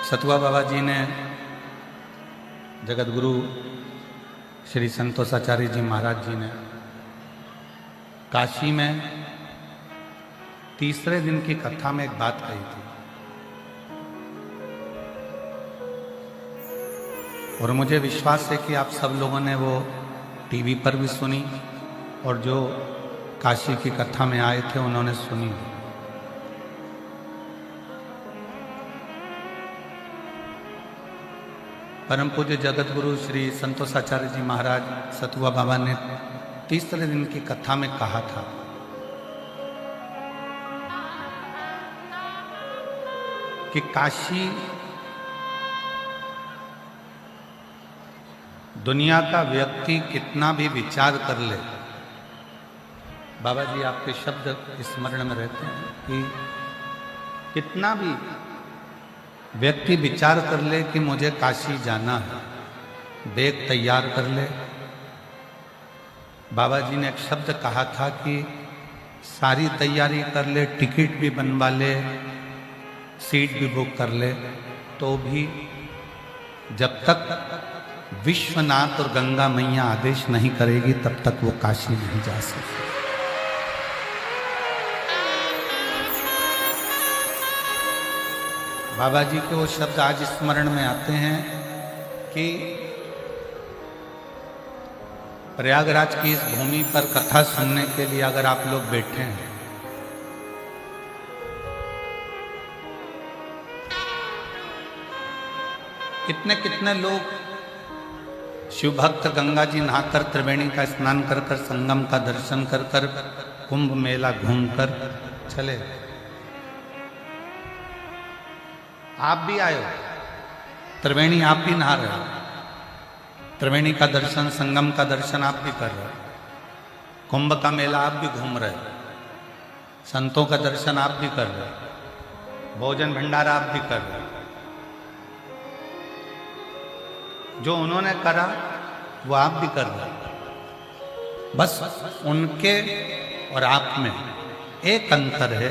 सतुआ बाबा जी ने जगत गुरु श्री संतोषाचार्य जी महाराज जी ने काशी में तीसरे दिन की कथा में एक बात कही थी और मुझे विश्वास है कि आप सब लोगों ने वो टीवी पर भी सुनी और जो काशी की कथा में आए थे उन्होंने सुनी। परम पूज्य जगत गुरु श्री संतोषाचार्य जी महाराज सतुआ बाबा ने तीसरे दिन की कथा में कहा था कि काशी दुनिया का व्यक्ति कितना भी विचार कर ले, बाबा जी आपके शब्द स्मरण में रहते हैं कि कितना भी व्यक्ति विचार कर ले कि मुझे काशी जाना है, बैग तैयार कर ले। बाबा जी ने एक शब्द कहा था कि सारी तैयारी कर ले, टिकट भी बनवा ले, सीट भी बुक कर ले, तो भी जब तक विश्वनाथ और गंगा मैया आदेश नहीं करेगी तब तक वो काशी नहीं जा सकती। बाबा जी के वो शब्द आज स्मरण में आते हैं कि प्रयागराज की इस भूमि पर कथा सुनने के लिए अगर आप लोग बैठे हैं, कितने कितने लोग शिव भक्त गंगा जी नहाकर त्रिवेणी का स्नान कर कर संगम का दर्शन कर कर कुंभ मेला घूमकर चले। आप भी आए हो, त्रिवेणी आप भी नहा रहे हो, त्रिवेणी का दर्शन संगम का दर्शन आप भी कर रहे हो, कुंभ का मेला आप भी घूम रहे हो, संतों का दर्शन आप भी कर रहे हो, भोजन भंडारा आप भी कर रहे हो। जो उन्होंने करा वो आप भी कर रहे हो। बस उनके और आप में एक अंतर है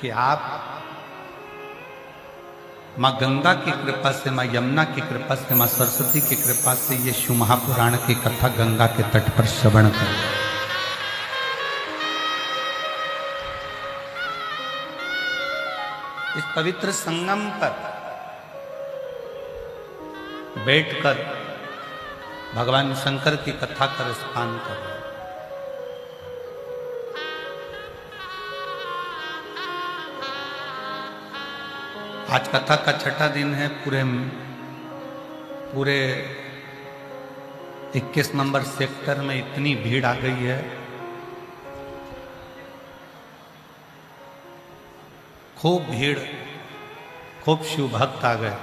कि आप माँ गंगा की कृपा से, माँ यमुना की कृपा से, माँ सरस्वती की कृपा से ये शिव महापुराण की कथा गंगा के तट पर श्रवण करें। इस पवित्र संगम पर बैठकर भगवान शंकर की कथा का रसपान करें। आज कथा का छठा दिन है। पूरे 21 नंबर सेक्टर में इतनी भीड़ आ गई है, खूब भीड़, खूब शिव भक्त आ गए।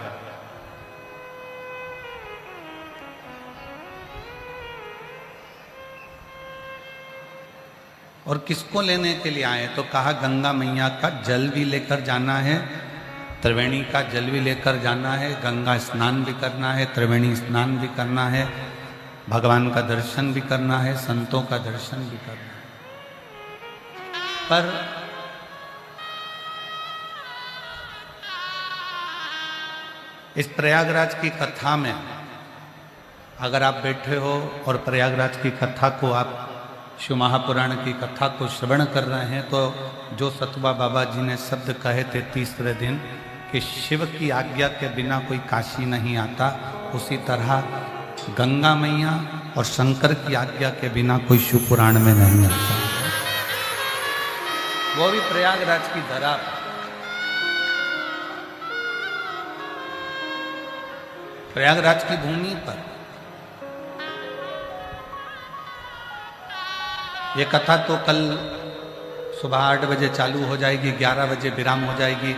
और किसको लेने के लिए आए? तो कहा गंगा मैया का जल भी लेकर जाना है, त्रिवेणी का जल भी लेकर जाना है, गंगा स्नान भी करना है, त्रिवेणी स्नान भी करना है, भगवान का दर्शन भी करना है, संतों का दर्शन भी करना है। पर इस प्रयागराज की कथा में अगर आप बैठे हो और प्रयागराज की कथा को आप शिव महापुराण की कथा को श्रवण कर रहे हैं, तो जो सतुआ बाबा जी ने शब्द कहे थे तीसरे दिन कि शिव की आज्ञा के बिना कोई काशी नहीं आता, उसी तरह गंगा मैया और शंकर की आज्ञा के बिना कोई शिव पुराण में नहीं आता, वो भी प्रयागराज की धरा। प्रयागराज की भूमि पर ये कथा तो कल सुबह 8 बजे चालू हो जाएगी, 11 बजे विराम हो जाएगी,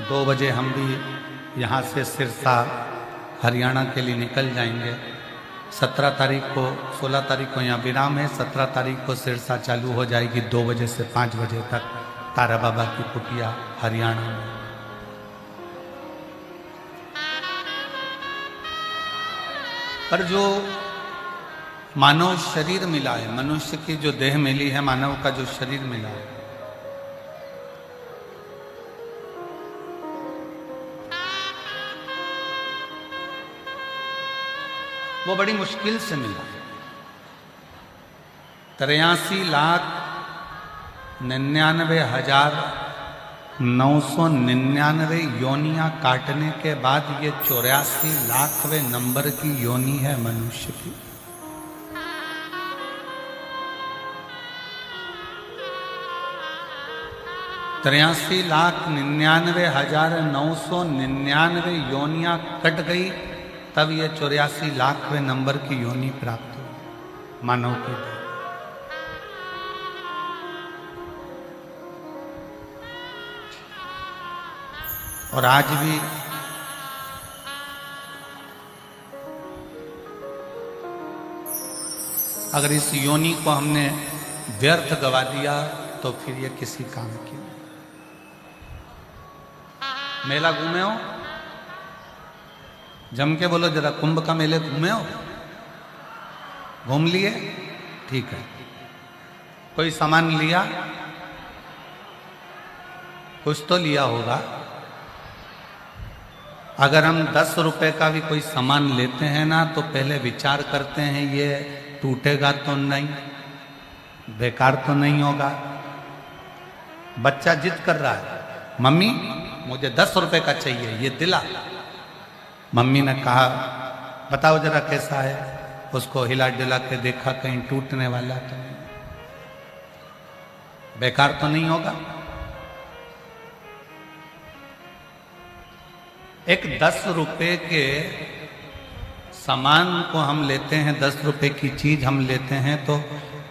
2 बजे हम भी यहाँ से सिरसा हरियाणा के लिए निकल जाएंगे। 17 तारीख को, 16 तारीख को यहाँ विराम है, 17 तारीख को सिरसा चालू हो जाएगी 2 बजे से 5 बजे तक, तारा बाबा की कुटिया हरियाणा में। पर जो मानव शरीर मिला है, मनुष्य की जो देह मिली है, मानव का जो शरीर मिला है, वो बड़ी मुश्किल से मिला। 83,99,999 योनियां काटने के बाद ये 84,00,000वें नंबर की योनि है मनुष्य की। तिरासी 83,99,999 योनियां कट गई, तब ये 84,00,000वें नंबर की योनि प्राप्त हुई मानव की। और आज भी अगर इस योनि को हमने व्यर्थ गवा दिया तो फिर ये किसी काम की नहीं। मेला घूमे हो? जम के बोलो जरा, कुंभ का मेले घूमे हो? घूम लिए? ठीक है। कोई सामान लिया? कुछ तो लिया होगा। अगर हम 10 रुपए का भी कोई सामान लेते हैं ना, तो पहले विचार करते हैं ये टूटेगा तो नहीं, बेकार तो नहीं होगा। बच्चा जिद कर रहा है, मम्मी मुझे 10 रुपए का चाहिए, ये दिला। मम्मी ने कहा बताओ जरा कैसा है। उसको हिला डुला के देखा, कहीं टूटने वाला तो नहीं, बेकार तो नहीं होगा। एक 10 रुपए के सामान को हम लेते हैं, 10 रुपए की चीज हम लेते हैं तो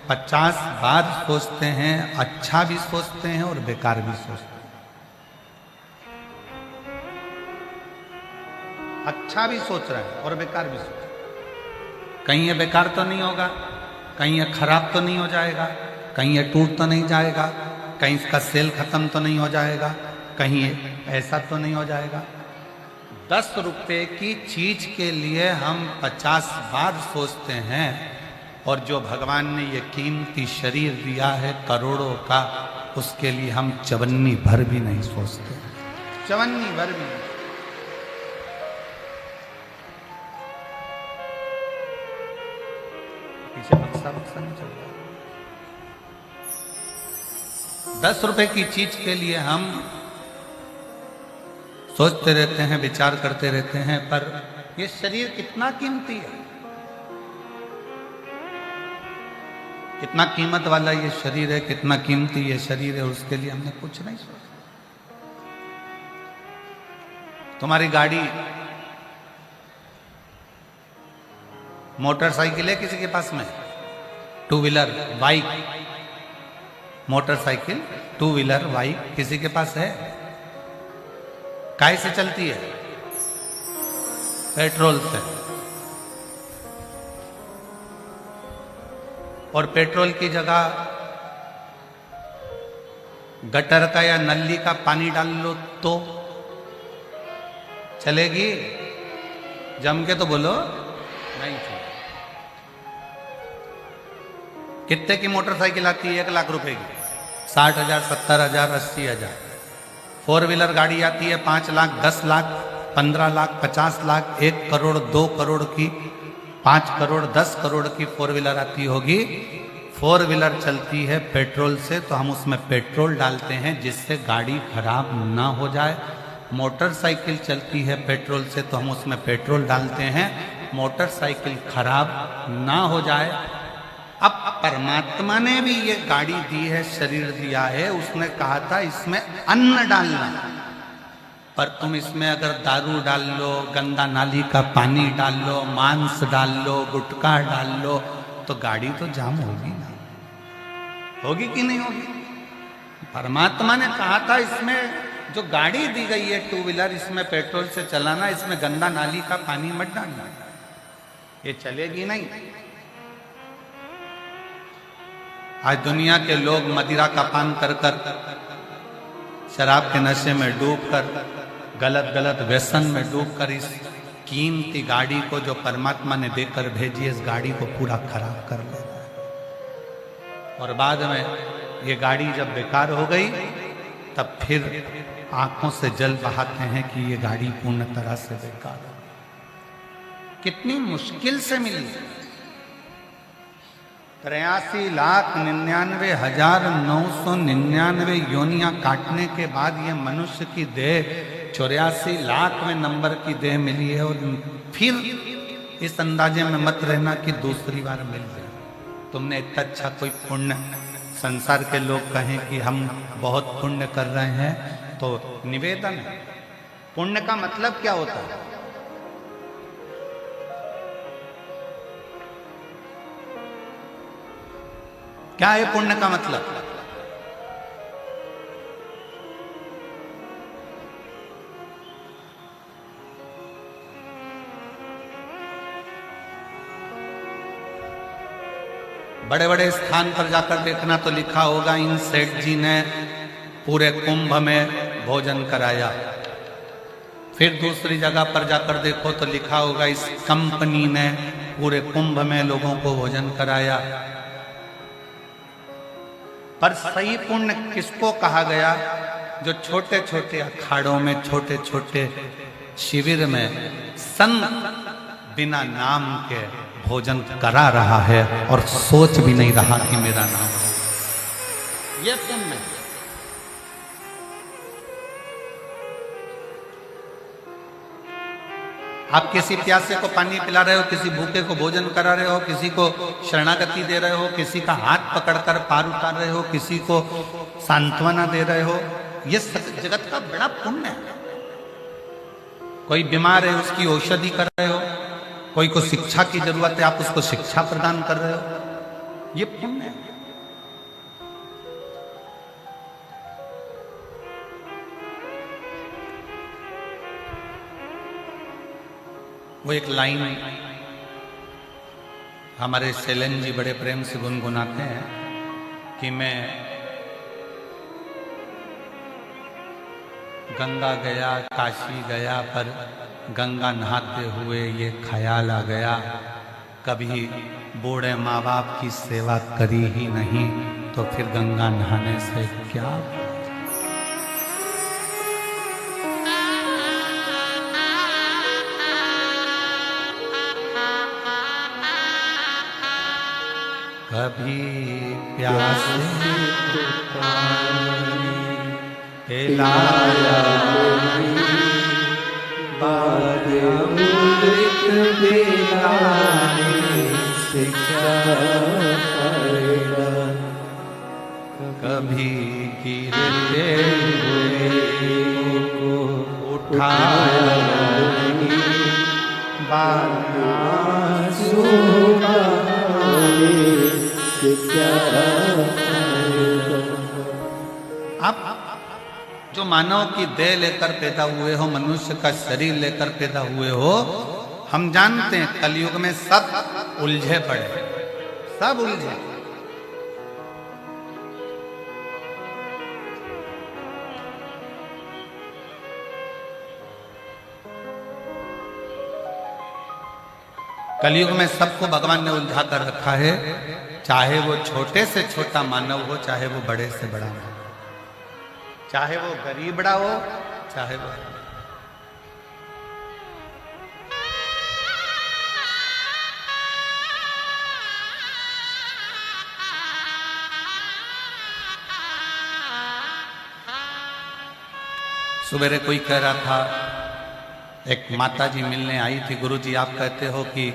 50 बार सोचते हैं, अच्छा भी सोचते हैं और बेकार भी सोचते हैं। अच्छा भी सोच रहे हैं और बेकार भी सोच रहे हैं। कहीं ये बेकार तो नहीं होगा, कहीं ये खराब तो नहीं हो जाएगा, कहीं ये टूट तो नहीं जाएगा, कहीं इसका सेल खत्म तो नहीं हो जाएगा, कहीं ऐसा तो नहीं हो जाएगा। 10 रुपए की चीज के लिए हम 50 बार सोचते हैं, और जो भगवान ने ये कीमती शरीर दिया है करोड़ों का, उसके लिए हम चवन्नी भर भी नहीं सोचते, चवन्नी भर भी नहीं। पीछे बक्सा बक्सा नहीं चल रहा। 10 रुपए की चीज के लिए हम सोचते रहते हैं, विचार करते रहते हैं, पर ये शरीर कितना कीमती है, कितना कीमत वाला ये शरीर है, कितना कीमती ये शरीर है, उसके लिए हमने कुछ नहीं सोचा। तुम्हारी गाड़ी, मोटरसाइकिल है किसी के पास में? 2 wheeler bike, motorcycle 2 wheeler bike किसी के पास है? काय से चलती है? पेट्रोल से। और पेट्रोल की जगह गटर का या नली का पानी डाल लो तो चलेगी? जम के तो बोलो नहीं चलेगी। कितने की मोटरसाइकिल आती है? 1 लाख रुपए की, 60,000, 70,000, 80,000। 4 व्हीलर गाड़ी आती है 5 लाख, 10 लाख, 15 लाख, 50 लाख, 1 करोड़, 2 करोड़ की, 5 करोड़, 10 करोड़ की 4 व्हीलर आती होगी। 4 व्हीलर चलती है पेट्रोल से, तो हम उसमें पेट्रोल डालते हैं जिससे गाड़ी खराब ना हो जाए। मोटरसाइकिल चलती है पेट्रोल से, तो हम उसमें पेट्रोल डालते हैं मोटरसाइकिल खराब ना हो जाए। अब परमात्मा ने भी ये गाड़ी दी है, शरीर दिया है, उसने कहा था इसमें अन्न डालना, पर तुम इसमें अगर दारू डाल लो, गंदा नाली का पानी डाल लो, मांस डाल लो, गुटखा डाल लो, तो गाड़ी तो जाम होगी ना, होगी कि नहीं होगी? परमात्मा ने कहा था इसमें जो गाड़ी दी गई है 2 व्हीलर, इसमें पेट्रोल से चलाना, इसमें गंदा नाली का पानी मत डालना, ये चलेगी नहीं। आज दुनिया के लोग मदिरा का पान कर कर, शराब के नशे में डूबकर, गलत गलत व्यसन में डूबकर इस कीमती गाड़ी को जो परमात्मा ने देकर भेजी, इस गाड़ी को पूरा खराब कर ले रहा है। और बाद में ये गाड़ी जब बेकार हो गई, तब फिर आंखों से जल बहाते हैं कि ये गाड़ी पूर्ण तरह से बेकार है। कितनी मुश्किल से मिली। 83,99,999 योनियां काटने के बाद ये मनुष्य की देह 84,00,000वें नंबर की देह मिली है। और फिर इस अंदाजे में मत रहना कि दूसरी बार मिल जाए। तुमने इतना अच्छा कोई पुण्य, संसार के लोग कहें कि हम बहुत पुण्य कर रहे हैं, तो निवेदन है, पुण्य का मतलब क्या होता है? क्या है पुण्य का मतलब? बड़े बड़े स्थान पर जाकर देखना तो लिखा होगा इन सेठ जी ने पूरे कुंभ में भोजन कराया। फिर दूसरी जगह पर जाकर देखो तो लिखा होगा इस कंपनी ने पूरे कुंभ में लोगों को भोजन कराया। पर सही पुण्य किसको कहा गया? जो छोटे छोटे अखाड़ों में, छोटे छोटे शिविर में संत बिना नाम के भोजन करा रहा है और सोच भी नहीं रहा कि मेरा नाम है। ये पुण्य। आप किसी प्यासे को पानी पिला रहे हो, किसी भूखे को भोजन करा रहे हो, किसी को शरणागति दे रहे हो, किसी का हाथ पकड़कर पार उतार रहे हो, किसी को सांत्वना दे रहे हो, ये जगत का बड़ा पुण्य है। कोई बीमार है उसकी औषधि कर रहे हो, कोई को शिक्षा की जरूरत है आप उसको शिक्षा प्रदान कर रहे हो, ये पुण्य है। वो एक लाइन हमारे शैलेन जी बड़े प्रेम से गुनगुनाते हैं कि मैं गंगा गया, काशी गया, पर गंगा नहाते हुए ये ख्याल आ गया, कभी बूढ़े माँ बाप की सेवा करी ही नहीं तो फिर गंगा नहाने से क्या। कभी प्यासे पिलाया बाद अमृत पिलाने से क्या फायदा। कभी गिरते हुए को उठाया बाद आंसू आप जो मानव की देह लेकर पैदा हुए हो, मनुष्य का शरीर लेकर पैदा हुए हो, हम जानते हैं कलयुग में सब उलझे पड़े, सब उलझे। कलयुग में सबको भगवान ने उलझा कर रखा है, चाहे वो छोटे से छोटा मानव हो, चाहे वो बड़े से बड़ा हो, चाहे वो गरीबड़ा हो, चाहे वो। सवेरे कोई कह रहा था, एक माता जी मिलने आई थी, गुरुजी आप कहते हो कि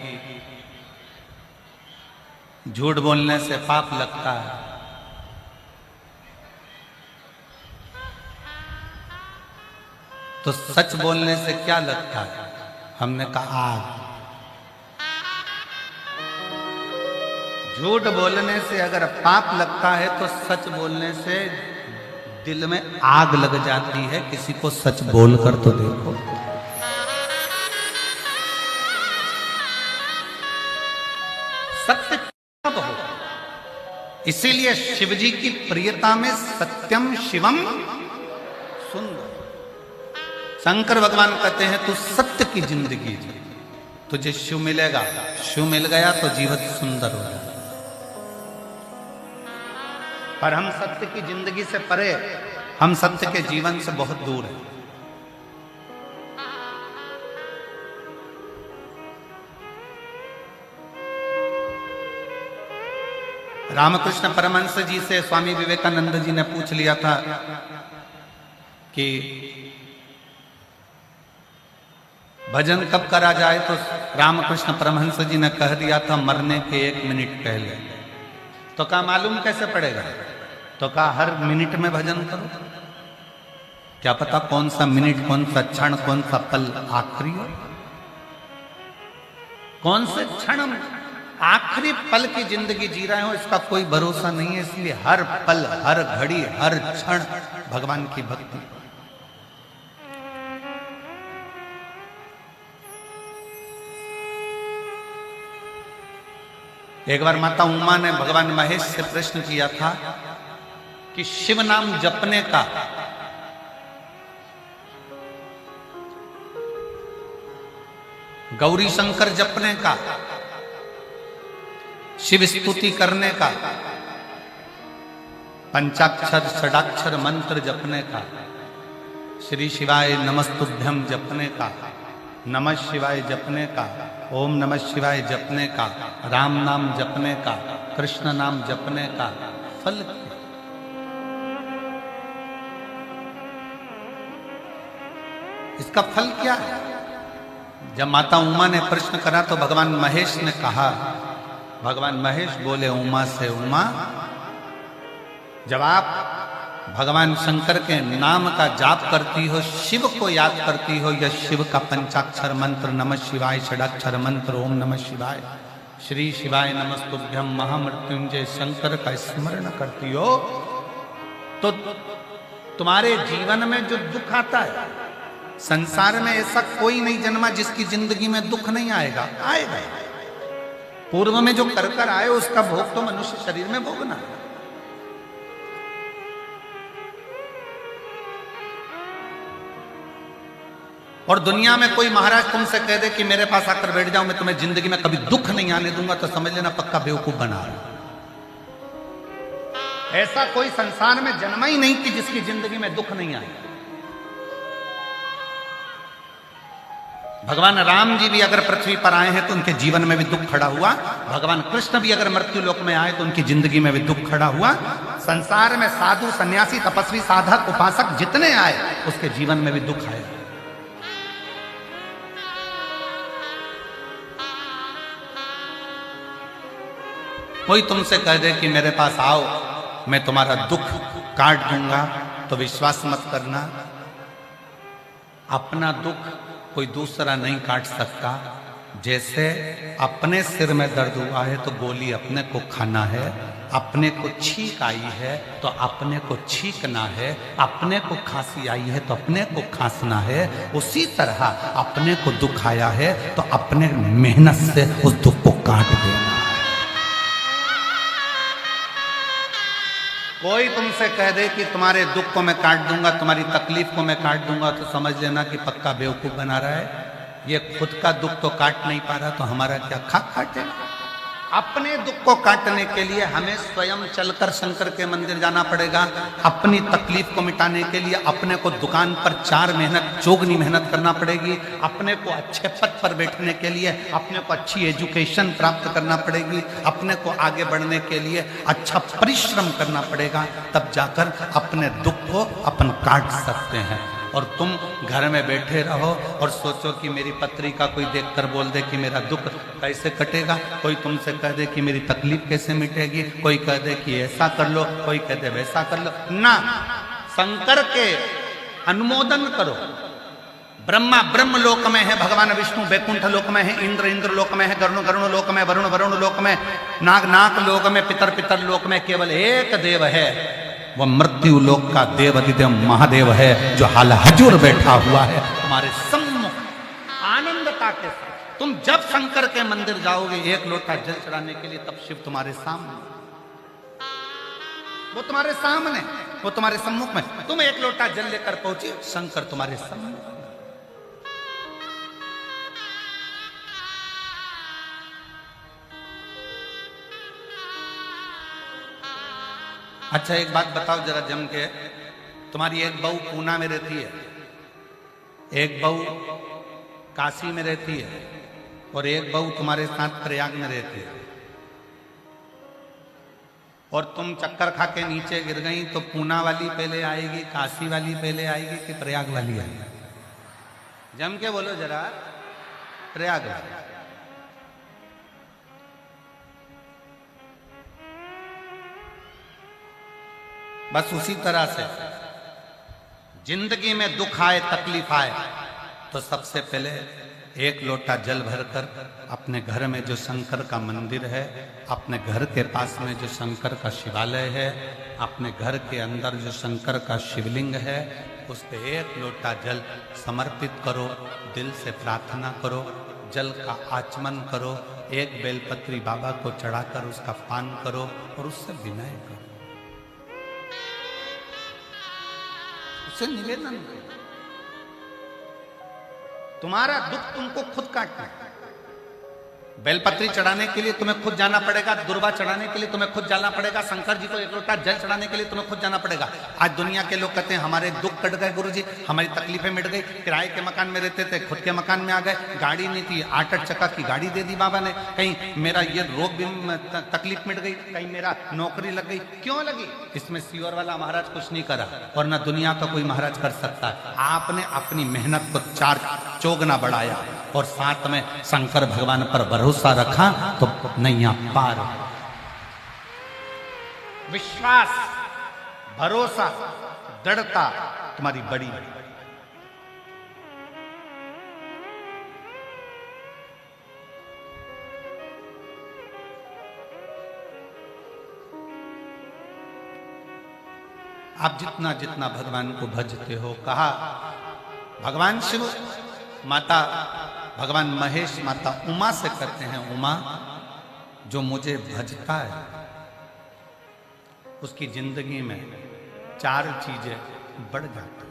झूठ बोलने से पाप लगता है, तो सच बोलने से क्या लगता है? हमने कहा आग। झूठ बोलने से अगर पाप लगता है तो सच बोलने से दिल में आग लग जाती है। किसी को सच बोलकर तो देखो। सत्य कब हो? इसीलिए शिव जी की प्रियता में सत्यम शिवम सुंदर। शंकर भगवान कहते हैं तू सत्य की जिंदगी जी, तुझे शिव मिलेगा, शिव मिल गया तो जीवन सुंदर हो जाएगा। पर हम सत्य की जिंदगी से परे, हम सत्य के जीवन से बहुत दूर हैं। रामकृष्ण परमहंस जी से स्वामी विवेकानंद जी ने पूछ लिया था कि भजन कब करा जाए, तो रामकृष्ण परमहंस जी ने कह दिया था मरने के 1 मिनट पहले। तो कहा मालूम कैसे पड़ेगा? तो कहा हर मिनट में भजन करो, क्या पता कौन सा मिनट, कौन सा क्षण, कौन सा पल आखिरी हो, कौन से क्षण आखिरी पल की जिंदगी जी रहे हो इसका कोई भरोसा नहीं है। इसलिए हर पल, हर घड़ी, हर क्षण भगवान की भक्ति। एक बार माता उमा ने भगवान महेश से प्रश्न किया था कि शिव नाम जपने का गौरी शंकर जपने का, शिव स्तुति करने का, पंचाक्षर षडाक्षर मंत्र जपने का, श्री शिवाय नमस्तुभ्यम जपने का, नमः शिवाय जपने का, ओम नमः शिवाय जपने का, राम नाम जपने का, कृष्ण नाम जपने का फल क्या? इसका फल क्या है? जब माता उमा ने प्रश्न करा तो भगवान महेश ने कहा, भगवान महेश बोले उमा से, उमा जब आप भगवान शंकर के नाम का जाप करती हो, शिव को याद करती हो, या शिव का पंचाक्षर मंत्र नमः शिवाय, षडाक्षर मंत्र ओम नमः शिवाय, श्री शिवाय नमस्तुभ्यम, महामृत्युंजय शंकर का स्मरण करती हो, तो तुम्हारे जीवन में जो दुख आता है, संसार में ऐसा कोई नहीं जन्मा जिसकी जिंदगी में दुख नहीं आएगा, आएगा। पूर्व में जो कर कर आए उसका भोग तो मनुष्य शरीर में भोगना है। और दुनिया में कोई महाराज तुमसे कह दे कि मेरे पास आकर बैठ जाओ, मैं तुम्हें जिंदगी में कभी दुख नहीं आने दूंगा, तो समझ लेना पक्का बेवकूफ बना रहा। ऐसा कोई संसार में जन्मा ही नहीं कि जिसकी जिंदगी में दुख नहीं आए। भगवान राम जी भी अगर पृथ्वी पर आए हैं तो उनके जीवन में भी दुख खड़ा हुआ। भगवान कृष्ण भी अगर मृत्यु लोक में आए तो उनकी जिंदगी में भी दुख खड़ा हुआ। संसार में साधु, सन्यासी, तपस्वी, साधक, उपासक जितने आए उसके जीवन में भी दुख आए। कोई तुमसे कह दे कि मेरे पास आओ, मैं तुम्हारा दुख काट दूंगा, तो विश्वास मत करना। अपना दुख कोई दूसरा नहीं काट सकता। जैसे अपने सिर में दर्द हुआ है तो गोली अपने को खाना है, अपने को छींक आई है तो अपने को छींकना है, अपने को खांसी आई है तो अपने को खांसना है। उसी तरह अपने को दुख आया है तो अपने मेहनत से उस दुख को काट देना। कोई तुमसे कह दे कि तुम्हारे दुख को मैं काट दूंगा, तुम्हारी तकलीफ को मैं काट दूंगा, तो समझ लेना कि पक्का बेवकूफ बना रहा है। ये खुद का दुख तो काट नहीं पा रहा, तो हमारा क्या काटे। अपने दुख को काटने के लिए हमें स्वयं चलकर शंकर के मंदिर जाना पड़ेगा। अपनी तकलीफ को मिटाने के लिए अपने को दुकान पर 4 मेहनत, चौगनी मेहनत करना पड़ेगी। अपने को अच्छे पद पर बैठने के लिए अपने को अच्छी एजुकेशन प्राप्त करना पड़ेगी। अपने को आगे बढ़ने के लिए अच्छा परिश्रम करना पड़ेगा। तब जाकर अपने दुख को अपन काट सकते हैं। और तुम घर में बैठे रहो और सोचो कि मेरी पत्री का कोई देखकर बोल दे कि मेरा दुख कैसे कटेगा, कोई तुमसे कह दे कि मेरी तकलीफ कैसे मिटेगी, कोई कह दे कि ऐसा कर लो, कोई कह दे वैसा कर लो। ना, शंकर के अनुमोदन करो। ब्रह्मा ब्रह्म लोक में है, भगवान विष्णु बैकुंठ लोक में है, इंद्र इंद्र लोक में है, गरुण गरुण लोक में, वरुण वरुण लोक में, नाग नाग लोक में, पितर पितर लोक में केवल एक देव है। वह मृत्यु लोक का देवाधिदेव महादेव है, जो हाल हजूर बैठा हुआ है तुम्हारे सम्मुख आनंदता के साथ। तुम जब शंकर के मंदिर जाओगे 1 लोटा जल चढ़ाने के लिए, तब शिव तुम्हारे सामने, वो तुम्हारे सामने, वो तुम्हारे सम्मुख में। तुम 1 लोटा जल लेकर पहुंचे, शंकर तुम्हारे सामने। अच्छा, एक बात बताओ जरा जम के, तुम्हारी एक बहू पूना में रहती है, एक बहू काशी में रहती है, और एक बहू तुम्हारे साथ प्रयाग में रहती है। और तुम चक्कर खा के नीचे गिर गई तो पूना वाली पहले आएगी, काशी वाली पहले आएगी कि प्रयाग वाली आएगी? जम के बोलो जरा, प्रयाग वाली। बस उसी तरह से जिंदगी में दुख आए, तकलीफ आए, तो सबसे पहले एक लोटा जल भरकर अपने घर में जो शंकर का मंदिर है, अपने घर के पास में जो शंकर का शिवालय है, अपने घर के अंदर जो शंकर का शिवलिंग है, उस पे एक लोटा जल समर्पित करो, दिल से प्रार्थना करो, जल का आचमन करो, एक बेलपत्री बाबा को चढ़ाकर उसका पान करो और उससे विनय करो, उससे निवेदन करो। तुम्हारा दुख तुमको खुद काटना है। बेलपत्री चढ़ाने के लिए तुम्हें खुद जाना पड़ेगा, दुर्वा चढ़ाने के लिए तुम्हें खुद जाना पड़ेगा, शंकर जी को एक लोटा जल चढ़ाने के लिए तुम्हें खुद जाना पड़ेगा। आज दुनिया के लोग कहते हैं हमारे दुख कट गए गुरुजी, हमारी तकलीफें मिट गई, किराए के मकान में रहते थे खुद के मकान में आ गए, गाड़ी नहीं थी 8-8 चक्का की गाड़ी दे दी बाबा ने, कहीं मेरा ये रोग भी तकलीफ मिट गई, कहीं मेरा नौकरी लग गई। क्यों लगी? इसमें सीवर वाला महाराज कुछ नहीं करा और ना दुनिया का कोई महाराज कर सकता है। आपने अपनी मेहनत को 4 चौगुना बढ़ाया और साथ में शंकर भगवान पर भरोसा रखा तो नैया पार। विश्वास, भरोसा, दृढ़ता तुम्हारी बड़ी। आप जितना जितना भगवान को भजते हो, कहा भगवान शिव, माता भगवान महेश, माता उमा से करते हैं, उमा जो मुझे भजता है उसकी जिंदगी में 4 चीजें बढ़ जाती हैं।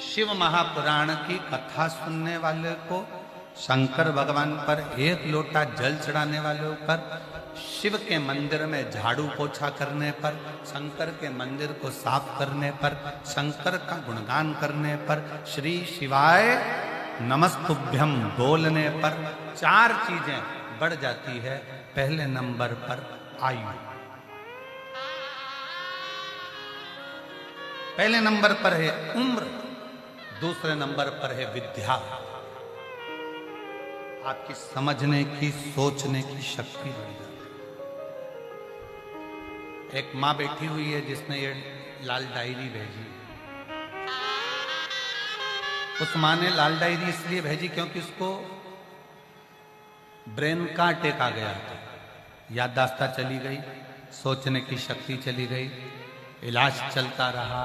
शिव महापुराण की कथा सुनने वाले को, शंकर भगवान पर एक लोटा जल चढ़ाने वाले पर, शिव के मंदिर में झाड़ू पोछा करने पर, शंकर के मंदिर को साफ करने पर, शंकर का गुणगान करने पर, श्री शिवाय नमस्तुभ्यम बोलने पर 4 चीजें बढ़ जाती है। पहले नंबर पर आयु, पहले नंबर पर है उम्र, दूसरे नंबर पर है विद्या, आपकी समझने की, सोचने की शक्ति बढ़ जाती है। एक माँ बैठी हुई है जिसने ये लाल डायरी भेजी। उस माँ ने लाल डायरी इसलिए भेजी क्योंकि उसको ब्रेन का अटैक आ गया था, याददाश्त चली गई, सोचने की शक्ति चली गई, इलाज चलता रहा,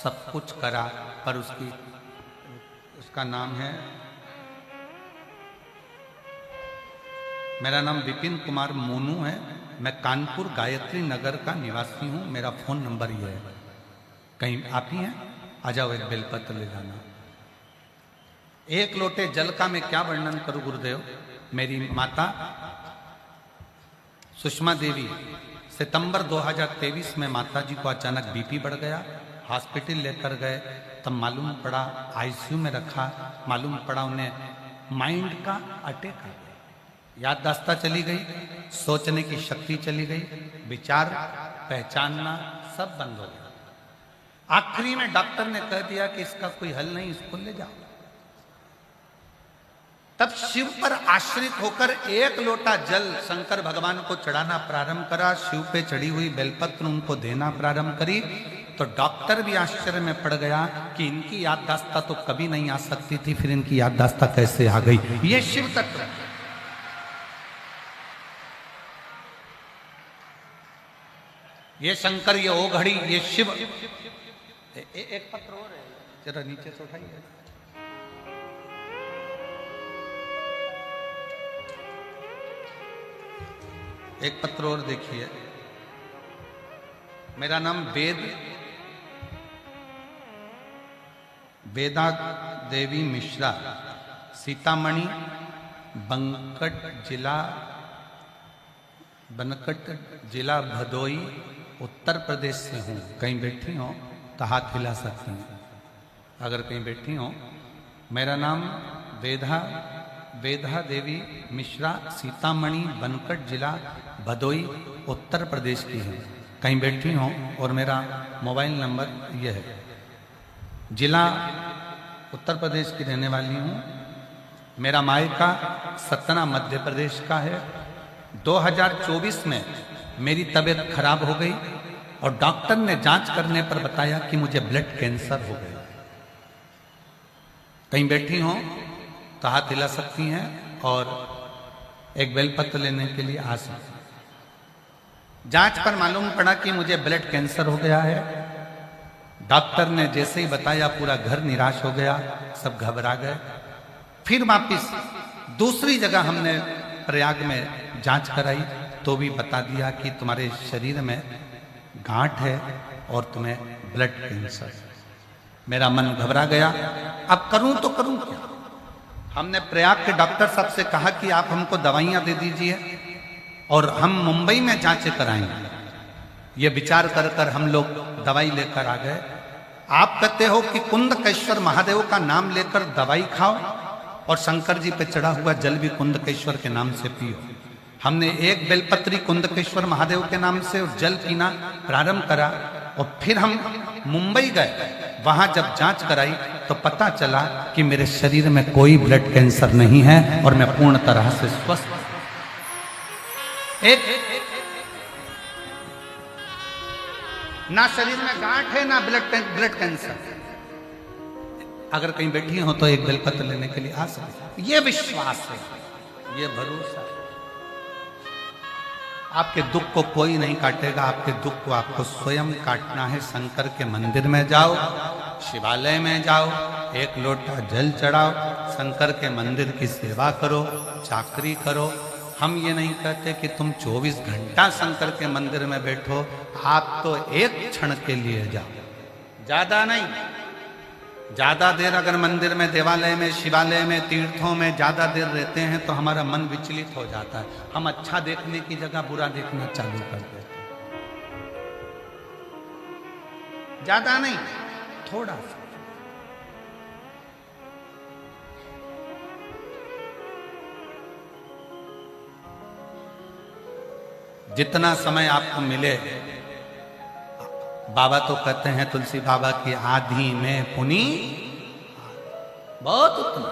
सब कुछ करा, पर उसका नाम है, मेरा नाम विपिन कुमार मोनू है, मैं कानपुर गायत्री नगर का निवासी हूं, मेरा फोन नंबर ये है, कहीं आप ही हैं, आ जाओ, एक बेलपत्र ले जाना। एक लोटे जल का मैं क्या वर्णन करूं गुरुदेव। मेरी माता सुषमा देवी, सितंबर 2023 में माता जी को अचानक बीपी बढ़ गया, हॉस्पिटल लेकर गए, तब मालूम पड़ा, आईसीयू में रखा, मालूम पड़ा उन्हें माइंड का अटैक आ गया, याददाश्त चली गई, सोचने की शक्ति चली गई, विचार पहचानना सब बंद हो गया। आखिरी में डॉक्टर ने कह दिया कि इसका कोई हल नहीं, इसको ले जाओ। तब शिव पर आश्रित होकर एक लोटा जल शंकर भगवान को चढ़ाना प्रारंभ करा, शिव पे चढ़ी हुई बेलपत्र उनको देना प्रारंभ करी, तो डॉक्टर भी आश्चर्य में पड़ गया कि इनकी याददाश्त तो कभी नहीं आ सकती थी, फिर इनकी याददाश्त कैसे आ गई। ये शिव तत्व, ये शंकर, ये ओ घड़ी, ये शिव। एक पत्र और है, जरा नीचे से उठाइए। एक पत्र और देखिए। मेरा नाम वेदा देवी मिश्रा, सीतामढ़ी बनकट जिला भदोई उत्तर प्रदेश से हूँ। कहीं बैठी हो तो हाथ हिला सकती हैं अगर कहीं बैठी हो। मेरा नाम वेदा देवी मिश्रा, सीतामढ़ी बनकट जिला भदोई उत्तर प्रदेश की हूँ, कहीं बैठी हूँ और मेरा मोबाइल नंबर यह है। जिला उत्तर प्रदेश की रहने वाली हूँ। मेरा मायका सतना मध्य प्रदेश का है। 2024 में मेरी तबीयत खराब हो गई और डॉक्टर ने जांच करने पर बताया कि मुझे ब्लड कैंसर हो गया। कहीं बैठी हो तो हाथ हिला सकती हैं और एक बेलपत्र लेने के लिए आ सकती। जांच पर मालूम पड़ा कि मुझे ब्लड कैंसर हो गया है। डॉक्टर ने जैसे ही बताया पूरा घर निराश हो गया, सब घबरा गए। फिर वापिस दूसरी जगह हमने प्रयाग में जांच कराई तो भी बता दिया कि तुम्हारे शरीर में गांठ है और तुम्हें ब्लड कैंसर। मेरा मन घबरा गया, अब करूं तो करूं क्या। हमने प्रयाग के डॉक्टर साहब से कहा कि आप हमको दवाइयां दे दीजिए और हम मुंबई में जांचें कराएंगे। ये विचार कर कर हम लोग दवाई लेकर आ गए। आप कहते हो कि कुंदकेश्वर महादेव का नाम लेकर दवाई खाओ और शंकर जी पे चढ़ा हुआ जल भी कुंदकेश्वर के नाम से पियो। हमने एक बेलपत्री कुंदकेश्वर महादेव के नाम से जल पीना प्रारंभ करा और फिर हम मुंबई गए। वहां जब जांच कराई तो पता चला कि मेरे शरीर में कोई ब्लड कैंसर नहीं है और मैं पूर्ण तरह से स्वस्थ। एक ना शरीर में गांठ है ना ब्लड कैंसर। अगर कहीं बैठी हो तो एक बेलपत्र लेने के लिए आ सकते। ये विश्वास है, ये भरोसा है। आपके दुख को कोई नहीं काटेगा, आपके दुख को आपको स्वयं काटना है। शंकर के मंदिर में जाओ, शिवालय में जाओ, एक लोटा जल चढ़ाओ, शंकर के मंदिर की सेवा करो, चाकरी करो। हम ये नहीं कहते कि तुम 24 घंटा शंकर के मंदिर में बैठो, आप तो एक क्षण के लिए जाओ, ज्यादा नहीं। ज्यादा देर अगर मंदिर में, देवालय में, शिवालय में, तीर्थों में ज्यादा देर रहते हैं तो हमारा मन विचलित हो जाता है। हम अच्छा देखने की जगह बुरा देखना चालू कर देते हैं। ज्यादा नहीं, थोड़ा सा। जितना समय आपको मिले, बाबा तो कहते हैं तुलसी बाबा की आधी में पुनी बहुत उतना।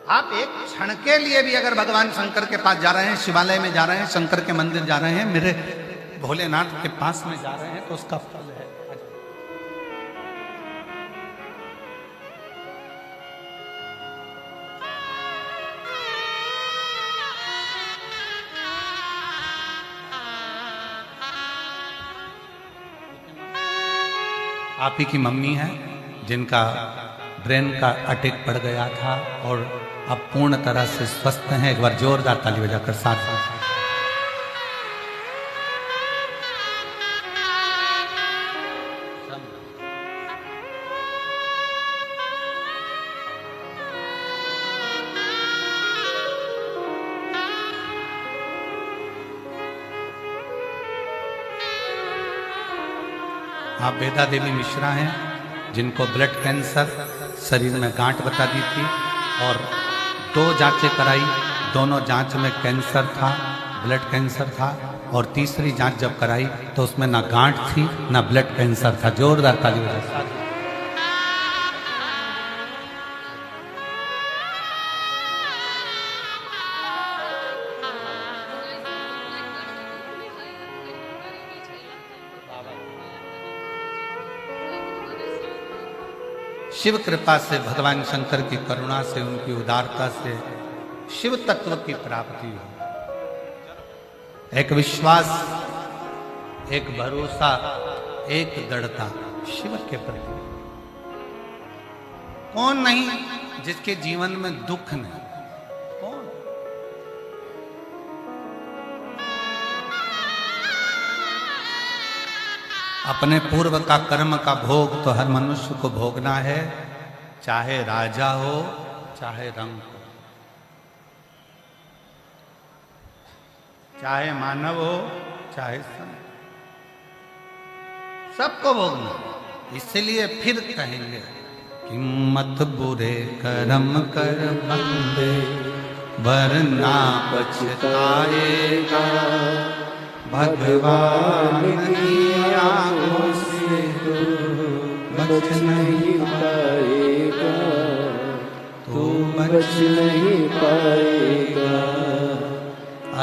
आप एक क्षण के लिए भी अगर भगवान शंकर के पास जा रहे हैं, शिवालय में जा रहे हैं, शंकर के मंदिर जा रहे हैं, मेरे भोलेनाथ के पास में जा रहे हैं तो उसका फल है। आप ही की मम्मी है जिनका ब्रेन का अटैक पड़ गया था और अब पूर्ण तरह से स्वस्थ हैं। एक बार जोरदार ताली बजाकर साथ आप वेदा देवी मिश्रा हैं जिनको ब्लड कैंसर, शरीर में गांठ बता दी थी और 2 जांचें कराई। दोनों जांच में कैंसर था, ब्लड कैंसर था और तीसरी जांच जब कराई तो उसमें ना गांठ थी ना ब्लड कैंसर था। जोरदार ताली बजाइए। शिव कृपा से, भगवान शंकर की करुणा से, उनकी उदारता से शिव तत्व की प्राप्ति हो। एक विश्वास, एक भरोसा, एक दृढ़ता शिव के प्रति। कौन नहीं जिसके जीवन में दुख नहीं? कौन? अपने पूर्व का कर्म का भोग तो हर मनुष्य को भोगना है, चाहे राजा हो चाहे रंक हो, चाहे मानव हो चाहे संत, सबको भोगना। इसलिए फिर कहेंगे कि मत बुरे कर्म कर बंदे, वरना पछताएगा। भगवान की आंखों से तू बच नहीं पाएगा, तू बच नहीं पाएगा।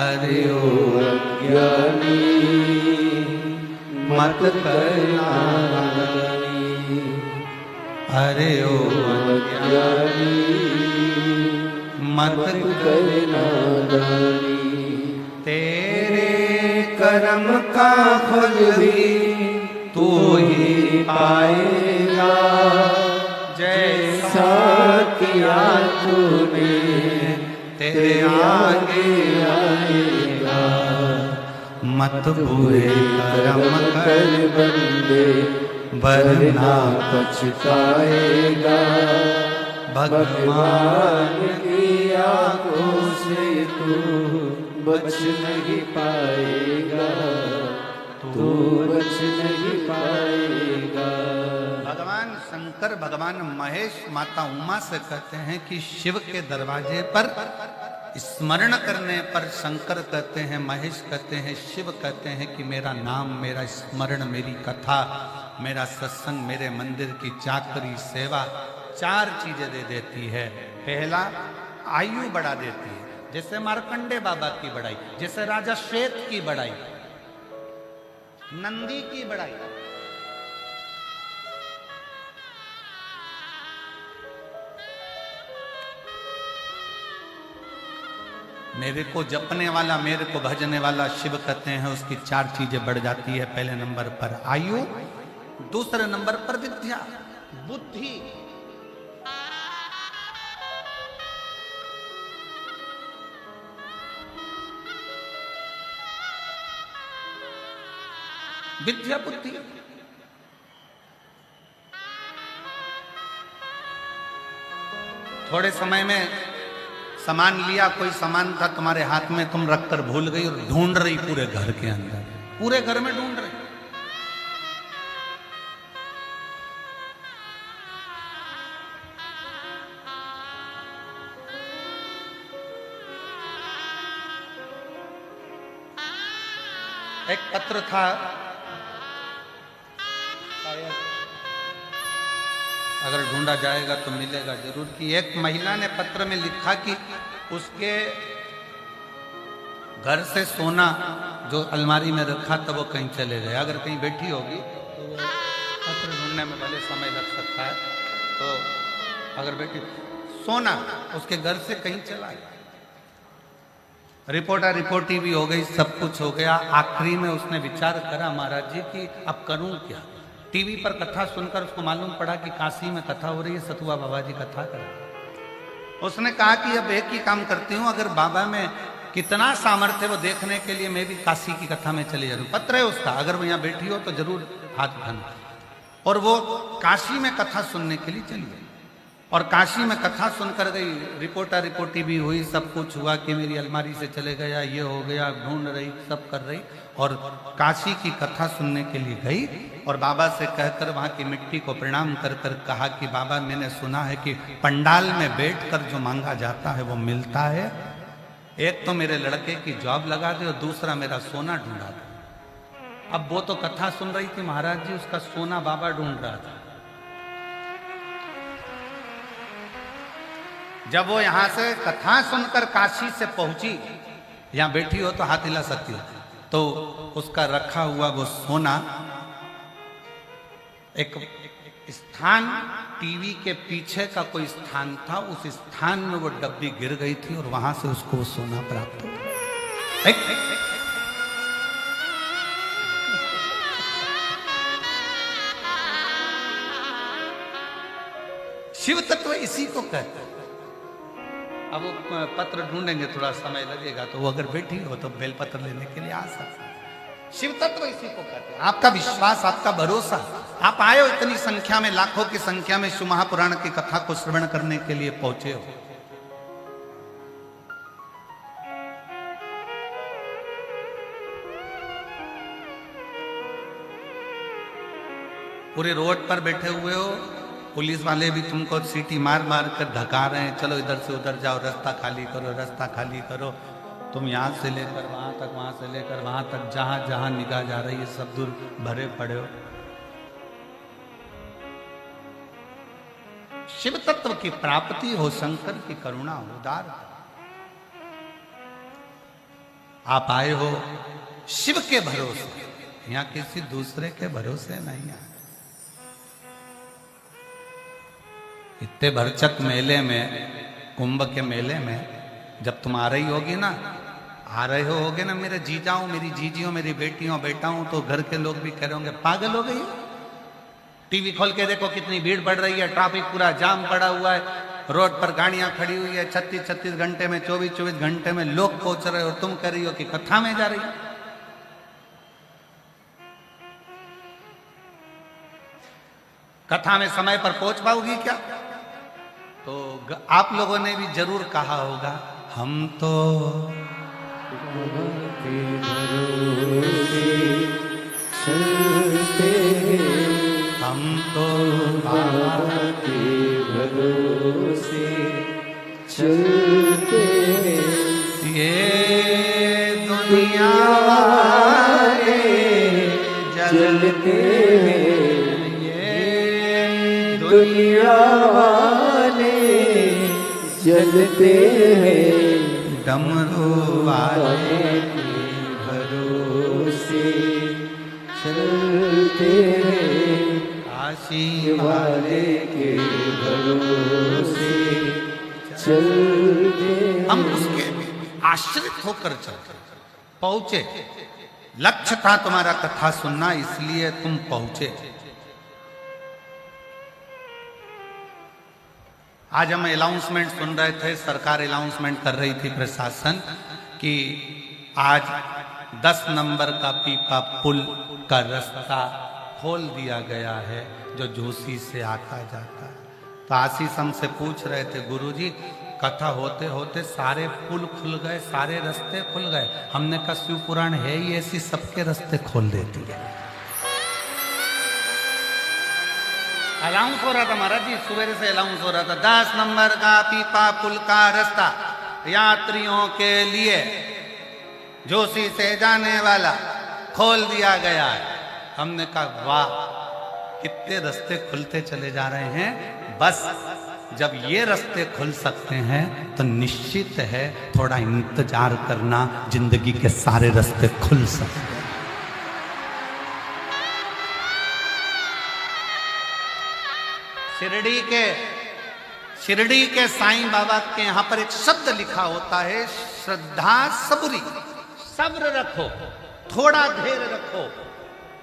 अरे ओ अज्ञानी मत करना नादानी, अरे ओ अज्ञानी मत करना नादानी। तेरे कर्म का फल भी तू ही पाएगा, जैसा किया तूने तेरे आगे आएगा। मत बुरे कर्म कर बंदे, वरना पछताएगा। भगवान की आंखों से तू बच नहीं पाएगा, तू बच नहीं पाएगा। भगवान शंकर भगवान महेश माता उमा से कहते हैं कि शिव के दरवाजे पर स्मरण करने पर शंकर कहते हैं, महेश कहते हैं, शिव कहते हैं कि मेरा नाम, मेरा स्मरण, मेरी कथा, मेरा सत्संग, मेरे मंदिर की चाकरी सेवा 4 चीजें दे देती है। पहला, आयु बढ़ा देती है, जैसे मार्कंडे बाबा की बढ़ाई, जैसे राजा श्वेत की बढ़ाई, नंदी की बढ़ाई। मेरे को जपने वाला, मेरे को भजने वाला शिव कहते हैं, उसकी 4 चीजें बढ़ जाती है। पहले नंबर पर आयु, दूसरे नंबर पर विद्या, बुद्धि, विद्या बुद्धि। थोड़े समय में सामान लिया, कोई सामान था तुम्हारे हाथ में, तुम रखकर भूल गई और ढूंढ रही पूरे घर के अंदर, पूरे घर में ढूंढ रही। एक पत्र था, अगर ढूंढा जाएगा तो मिलेगा जरूर, कि एक महिला ने पत्र में लिखा कि उसके घर से सोना जो अलमारी में रखा था वो कहीं चले गए। अगर कहीं बैठी होगी तो वो पत्र ढूंढने में भले समय लग सकता है, तो अगर बैठी सोना उसके घर से कहीं चला गया। रिपोर्टी भी हो गई, सब कुछ हो गया। आखिरी में उसने विचार करा महाराज जी कि अब करूं क्या। टीवी पर कथा सुनकर उसको मालूम पड़ा कि काशी में कथा हो रही है, सतुआ बाबा जी कथा कर रहे। उसने कहा कि अब एक ही काम करती हूँ, अगर बाबा में कितना सामर्थ्य वो देखने के लिए मैं भी काशी की कथा में चले जाऊँ। पत्र है उसका, अगर वो यहाँ बैठी हो तो जरूर हाथ उठाना। और वो काशी में कथा सुनने के लिए चली गई और काशी में कथा सुनकर गई। रिपोर्टी भी हुई, सब कुछ हुआ कि मेरी अलमारी से चले गया, ये हो गया, ढूंढ रही, सब कर रही। और काशी की कथा सुनने के लिए गई और बाबा से कहकर वहाँ की मिट्टी को प्रणाम कर कर कहा कि बाबा मैंने सुना है कि पंडाल में बैठकर जो मांगा जाता है वो मिलता है। एक तो मेरे लड़के की जॉब लगा दे और दूसरा मेरा सोना ढूंढा दे। अब वो तो कथा सुन रही थी महाराज जी, उसका सोना बाबा ढूंढ रहा था। जब वो यहां से कथा सुनकर काशी से पहुंची, यहां बैठी हो तो हाथ हिला सकती हो, तो उसका रखा हुआ वो सोना एक स्थान, टीवी के पीछे का कोई स्थान था, उस स्थान में वो डब्बी गिर गई थी और वहां से उसको वो सोना प्राप्त हो गया। शिव तत्व इसी को कहते हैं। अब वो पत्र ढूंढेंगे, थोड़ा समय लगेगा, तो वो अगर बैठी हो तो बेलपत्र लेने के लिए आ सकते हैं। शिव तत्व इसी को कहते हैं। आपका विश्वास, आपका भरोसा, आप आए हो इतनी संख्या में, लाखों की संख्या में शिव महापुराण की कथा को श्रवण करने के लिए पहुंचे हो। पूरे रोड पर बैठे हुए हो, पुलिस वाले भी तुमको सीटी मार मार कर धका रहे हैं, चलो इधर से उधर जाओ, रास्ता खाली करो, रास्ता खाली करो। तुम यहाँ से लेकर वहां तक, वहां से लेकर वहां तक, जहां जहां निगाह जा रही है सब दूर भरे पड़े हो। शिव तत्व की प्राप्ति हो, शंकर की करुणा हो, उदार। आप आए हो शिव के भरोसे, यहाँ किसी दूसरे के भरोसे नहीं आए। इतने भरचक मेले में, कुंभ के मेले में जब तुम आ रही होगी ना, आ रहे होगे ना मेरे जीजाओं, मेरी जीजियों, मेरी बेटियों बेटाओं, तो घर के लोग भी कह रहे होंगे पागल हो गई। टीवी खोल के देखो कितनी भीड़ बढ़ रही है, ट्रैफिक पूरा जाम पड़ा हुआ है, रोड पर गाड़ियां खड़ी हुई है, 36-36 घंटे में, 24-24 घंटे में लोग पहुंच रहे हो, और तुम कह रही हो कि कथा में जा रही हो। कथा में समय पर पहुंच पाओगी क्या? तो आप लोगों ने भी जरूर कहा होगा, हम तो हम तो बाबा के भरोसे चलते, ये दुनिया वाले जलते हैं, ये दुनिया वाले जलते हैं, डमरू वाले के भरोसे चलते हैं, काशी वाले के भरोसे चलते। हम उसके आश्रित होकर चलते पहुंचे। लक्ष्य था तुम्हारा कथा सुनना, इसलिए तुम पहुंचे। आज हम अनाउंसमेंट सुन रहे थे, सरकार अनाउंसमेंट कर रही थी, प्रशासन, कि आज 10 नंबर का पीपा पुल का रास्ता खोल दिया गया है जो जोशी से आता जाता है। तो आशीष हमसे पूछ रहे थे, गुरुजी कथा होते होते सारे पुल खुल गए, सारे रास्ते खुल गए। हमने कहा शिव पुराण है ही ऐसी, सबके रास्ते खोल देती है। अनाउंस हो रहा था महाराज जी, सवेरे से अनाउंस हो रहा था, 10 नंबर का पीपा पुल का रास्ता यात्रियों के लिए जोशी से जाने वाला खोल दिया गया है। हमने कहा वाह, कितने रास्ते खुलते चले जा रहे हैं। बस जब ये रास्ते खुल सकते हैं तो निश्चित है थोड़ा इंतजार करना, जिंदगी के सारे रास्ते खुल सकते हैं। शिरडी के साईं बाबा के यहां पर एक शब्द लिखा होता है, श्रद्धा सबुरी। सब्र रखो, थोड़ा धैर्य रखो,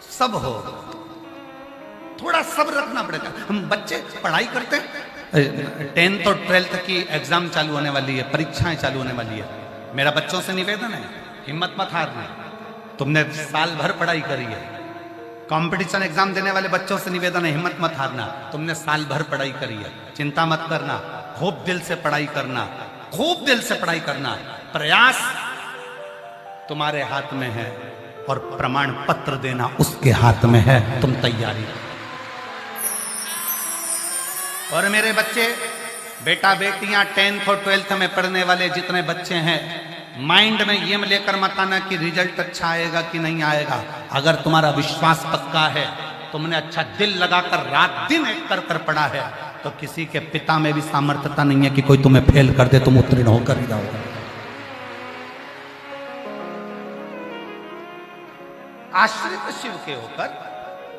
सब हो। थोड़ा सब्र रखना पड़ेगा। हम बच्चे पढ़ाई करते हैं, 10th और 12th की एग्जाम चालू होने वाली है, परीक्षाएं चालू होने वाली है। मेरा बच्चों से निवेदन है, हिम्मत मत हारना। तुमने साल भर पढ़ाई करी है, कंपटीशन एग्जाम देने वाले बच्चों से निवेदन है, हिम्मत मत हारना। तुमने साल भर पढ़ाई करी है, चिंता मत करना, खूब दिल से पढ़ाई करना, खूब दिल से पढ़ाई करना। प्रयास तुम्हारे हाथ में है और प्रमाण पत्र देना उसके हाथ में है। तुम तैयारी। और मेरे बच्चे, बेटा बेटियां 10th और 12th में पढ़ने वाले जितने बच्चे हैं, माइंड में ये लेकर मत आना कि रिजल्ट अच्छा आएगा कि नहीं आएगा। अगर तुम्हारा विश्वास पक्का है, तुमने अच्छा दिल लगाकर रात दिन एक कर कर पढ़ा है, तो किसी के पिता में भी सामर्थ्यता नहीं है कि कोई तुम्हें फेल कर दे, तुम उत्तीर्ण होकर ही जाओगे। आश्रित शिव के होकर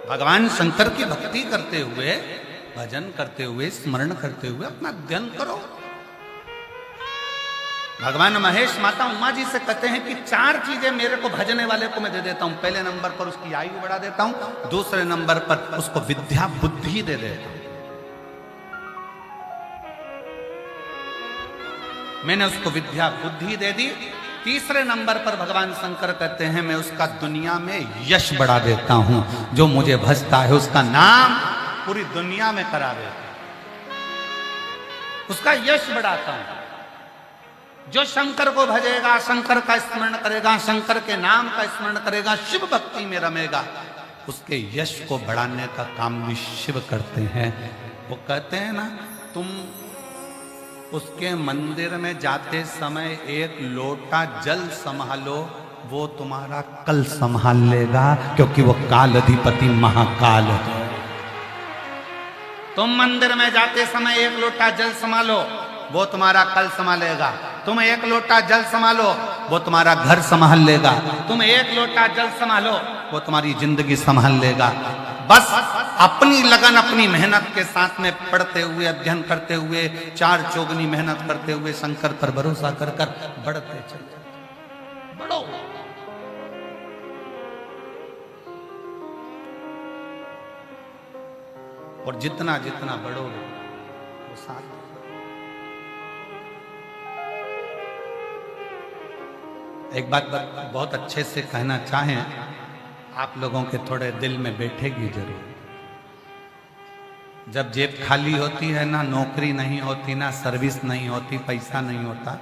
भगवान शंकर की भक्ति करते हुए, भजन करते हुए, स्मरण करते हुए अपना अध्ययन करो। भगवान महेश माता उमा जी से कहते हैं कि 4 चीजें मेरे को भजने वाले को मैं दे देता हूं। पहले नंबर पर उसकी आयु बढ़ा देता हूं, दूसरे नंबर पर उसको विद्या बुद्धि दे देता हूं। मैंने उसको विद्या बुद्धि दे दी। तीसरे नंबर पर भगवान शंकर कहते हैं मैं उसका दुनिया में यश बढ़ा देता हूं। जो मुझे भजता है उसका नाम पूरी दुनिया में करा देता हूं, उसका यश बढ़ाता हूं। जो शंकर को भजेगा, शंकर का स्मरण करेगा, शंकर के नाम का स्मरण करेगा, शिव भक्ति में रमेगा, उसके यश को बढ़ाने का काम भी शिव करते हैं। वो कहते हैं ना, तुम उसके मंदिर में जाते समय एक लोटा जल संभालो, वो तुम्हारा कल संभाल लेगा, क्योंकि वो काल अधिपति महाकाल है। तुम मंदिर में जाते समय एक लोटा जल संभालो, वो तुम्हारा कल संभालेगा। तुम एक लोटा जल संभालो, वो तुम्हारा घर संभाल लेगा। तुम एक लोटा जल संभालो, वो तुम्हारी जिंदगी संभाल लेगा। बस अपनी लगन, अपनी मेहनत के साथ में पढ़ते हुए, अध्ययन करते हुए, चार चौगुनी मेहनत करते हुए, शंकर पर भरोसा कर कर बढ़ते चलते, बढ़ो। और जितना जितना बढ़ोगे वो साथ। एक बात बहुत अच्छे से कहना चाहें, आप लोगों के थोड़े दिल में बैठेगी जरूर। जब जेब खाली होती है ना, नौकरी नहीं होती, ना सर्विस नहीं होती, पैसा नहीं होता,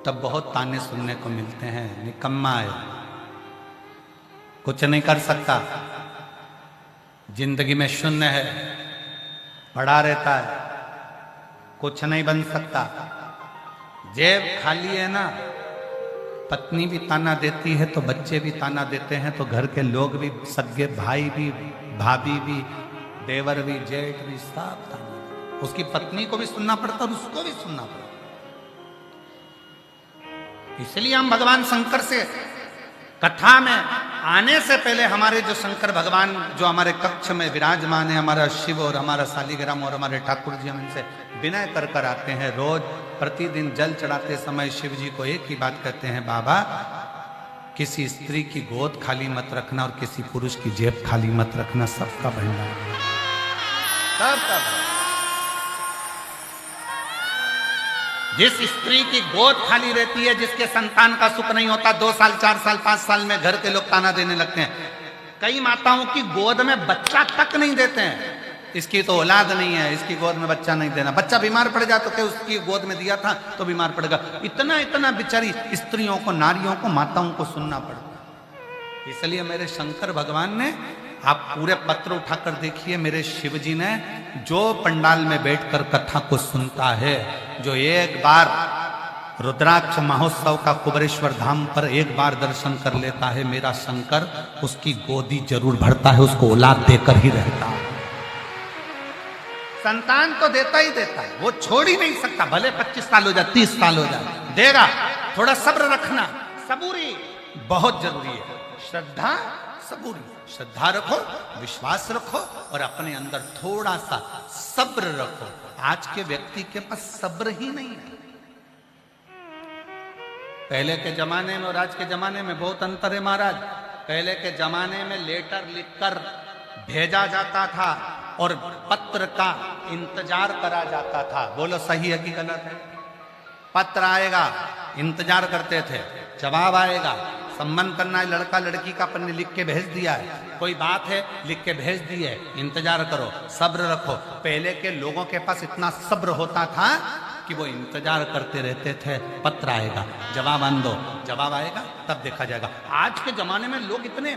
तब बहुत ताने सुनने को मिलते हैं, निकम्मा है, कुछ नहीं कर सकता, जिंदगी में शून्य है, पड़ा रहता है, कुछ नहीं बन सकता। जेब खाली है ना, पत्नी भी ताना देती है तो बच्चे भी ताना देते हैं, तो घर के लोग भी, सगे भाई भी, भाभी भी, देवर भी, जेठ भी, सब ताना। उसकी पत्नी को भी सुनना पड़ता और उसको भी सुनना पड़ता। इसलिए हम भगवान शंकर से कथा में आने से पहले हमारे जो शंकर भगवान जो हमारे कक्ष में विराजमान है, हमारा शिव और हमारा शालिग्राम और हमारे ठाकुर जी, हम इनसे विनय कर कर आते हैं। रोज प्रतिदिन जल चढ़ाते समय शिव जी को एक ही बात कहते हैं, बाबा किसी स्त्री की गोद खाली मत रखना और किसी पुरुष की जेब खाली मत रखना, सबका भंडार, सबका। जिस स्त्री की गोद खाली रहती है, जिसके संतान का सुख नहीं होता, 2 साल 4 साल 5 साल में घर के लोग ताना देने लगते हैं। कई माताओं की गोद में बच्चा तक नहीं देते हैं, इसकी तो औलाद नहीं है, इसकी गोद में बच्चा नहीं देना। बच्चा बीमार पड़ जाए तो क्या उसकी गोद में दिया था तो बीमार पड़ेगा। इतना इतना बेचारी स्त्रियों को, नारियों को, माताओं को सुनना पड़ता। इसलिए मेरे शंकर भगवान ने, आप पूरे पत्र उठाकर देखिए, मेरे शिव जी ने जो पंडाल में बैठकर कथा को सुनता है, जो एक बार रुद्राक्ष महोत्सव का कुबरेश्वर धाम पर एक बार दर्शन कर लेता है, मेरा शंकर उसकी गोदी जरूर भरता है, उसको औलाद देकर ही रहता है। संतान तो देता ही देता है, वो छोड़ ही नहीं सकता, भले 25 साल हो जाए, 30 साल हो जाए, देगा। थोड़ा सब्र रखना, सबूरी बहुत जरूरी है। श्रद्धा, सबूरी, श्रद्धा रखो, विश्वास रखो और अपने अंदर थोड़ा सा सब्र रखो। आज के व्यक्ति के पास सब्र ही नहीं है। पहले के जमाने में और आज के जमाने में बहुत अंतर है महाराज। पहले के जमाने में लेटर लिखकर भेजा जाता था और पत्र का इंतजार करा जाता था। बोलो सही है कि गलत है? पत्र आएगा, इंतजार करते थे, जवाब आएगा, संबंध करना है, लड़का लड़की का अपन ने लिख के भेज दिया है, कोई बात है लिख के भेज दी है, इंतजार करो, सब्र रखो। पहले के लोगों के पास इतना सब्र होता था कि वो इंतजार करते रहते थे, पत्र आएगा, जवाब आन दो, जवाब आएगा तब देखा जाएगा। आज के जमाने में लोग इतने,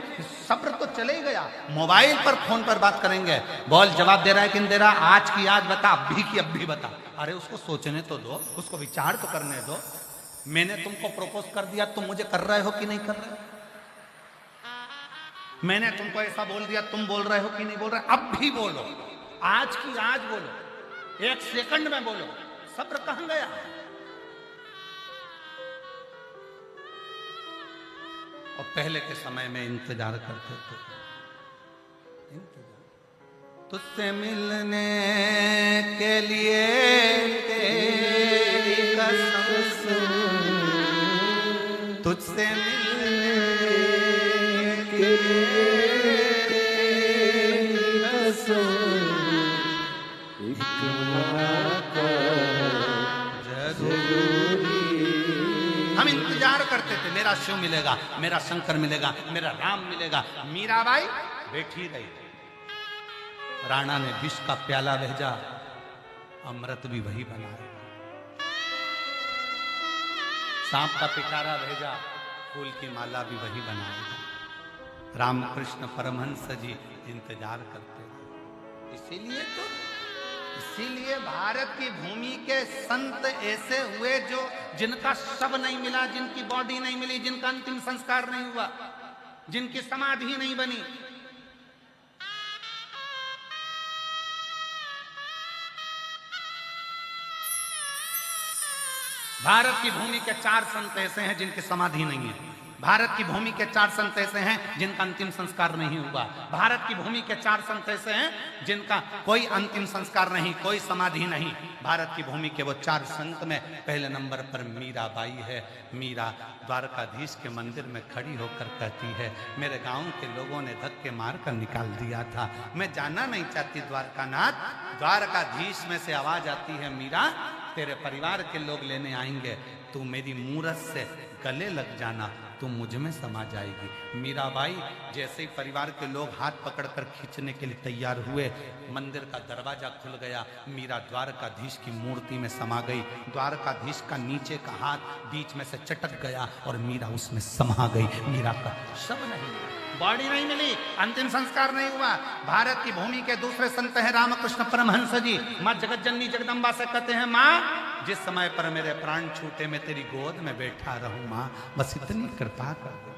सब्र तो चले ही गया, मोबाइल पर फोन पर बात करेंगे, बोल जवाब दे रहा है कि नहीं दे रहा, आज की आज बता, अभी की अभी बता। अरे उसको सोचने तो दो, उसको विचार तो करने दो। मैंने तुमको प्रपोज कर दिया, तुम मुझे कर रहे हो कि नहीं कर रहे? मैंने तुमको ऐसा बोल दिया, तुम बोल रहे हो कि नहीं बोल रहे? अब भी बोलो, आज की आज बोलो, 1 सेकंड में बोलो। सब्र कहां गया? और पहले के समय में इंतजार करते थे, तुझसे मिलने के लिए तेरी कसम, तुझसे मिलने के लिए तेरी कसम, एक जरूरी। हम इंतजार करते थे, मेरा शिव मिलेगा, मेरा शंकर मिलेगा, मेरा राम मिलेगा। मीराबाई बैठी रही, राणा ने विष का प्याला भेजा, अमृत भी वही बनाया। सांप का पिटारा भेजा, फूल की माला भी वही बनाएगा। रामकृष्ण परमहंस जी इंतजार करते थे। इसीलिए भारत की भूमि के संत ऐसे हुए जो जिनका शव नहीं मिला, जिनकी बॉडी नहीं मिली, जिनका अंतिम संस्कार नहीं हुआ, जिनकी समाधि नहीं बनी। भारत की भूमि के 4 संत ऐसे हैं जिनकी समाधि नहीं है। भारत की भूमि के 4 संत ऐसे हैं जिनका अंतिम संस्कार नहीं हुआ। भारत की भूमि के 4 संत ऐसे हैं जिनका कोई अंतिम संस्कार नहीं, कोई समाधि नहीं। भारत की भूमि के वो 4 संत में पहले नंबर पर मीराबाई है। मीरा द्वारकाधीश के मंदिर में खड़ी होकर कहती है, मेरे गांव के लोगों ने धक्के मार कर निकाल दिया था, मैं जाना नहीं चाहती द्वारकानाथ। द्वारकाधीश में से आवाज आती है, मीरा तेरे परिवार के लोग लेने आएंगे, तू मेरी मूरत से गले लग जाना, तू मुझ में समा जाएगी। मीराबाई जैसे ही परिवार के लोग हाथ पकड़कर खींचने के लिए तैयार हुए, मंदिर का दरवाजा खुल गया। मीरा द्वारकाधीश की मूर्ति में समा गई। द्वारकाधीश का नीचे का हाथ बीच में से चटक गया और मीरा उसमें समा गई। मीरा का शव नहीं, बॉडी नहीं मिली, अंतिम संस्कार नहीं हुआ। भारत की भूमि के दूसरे संत हैं रामकृष्ण परमहंस जी। माँ जगत जननी जगदम्बा से कहते हैं, माँ जिस समय पर मेरे प्राण छूटे मैं तेरी गोद में बैठा रहूं, माँ बस इतनी कृपा कर दो।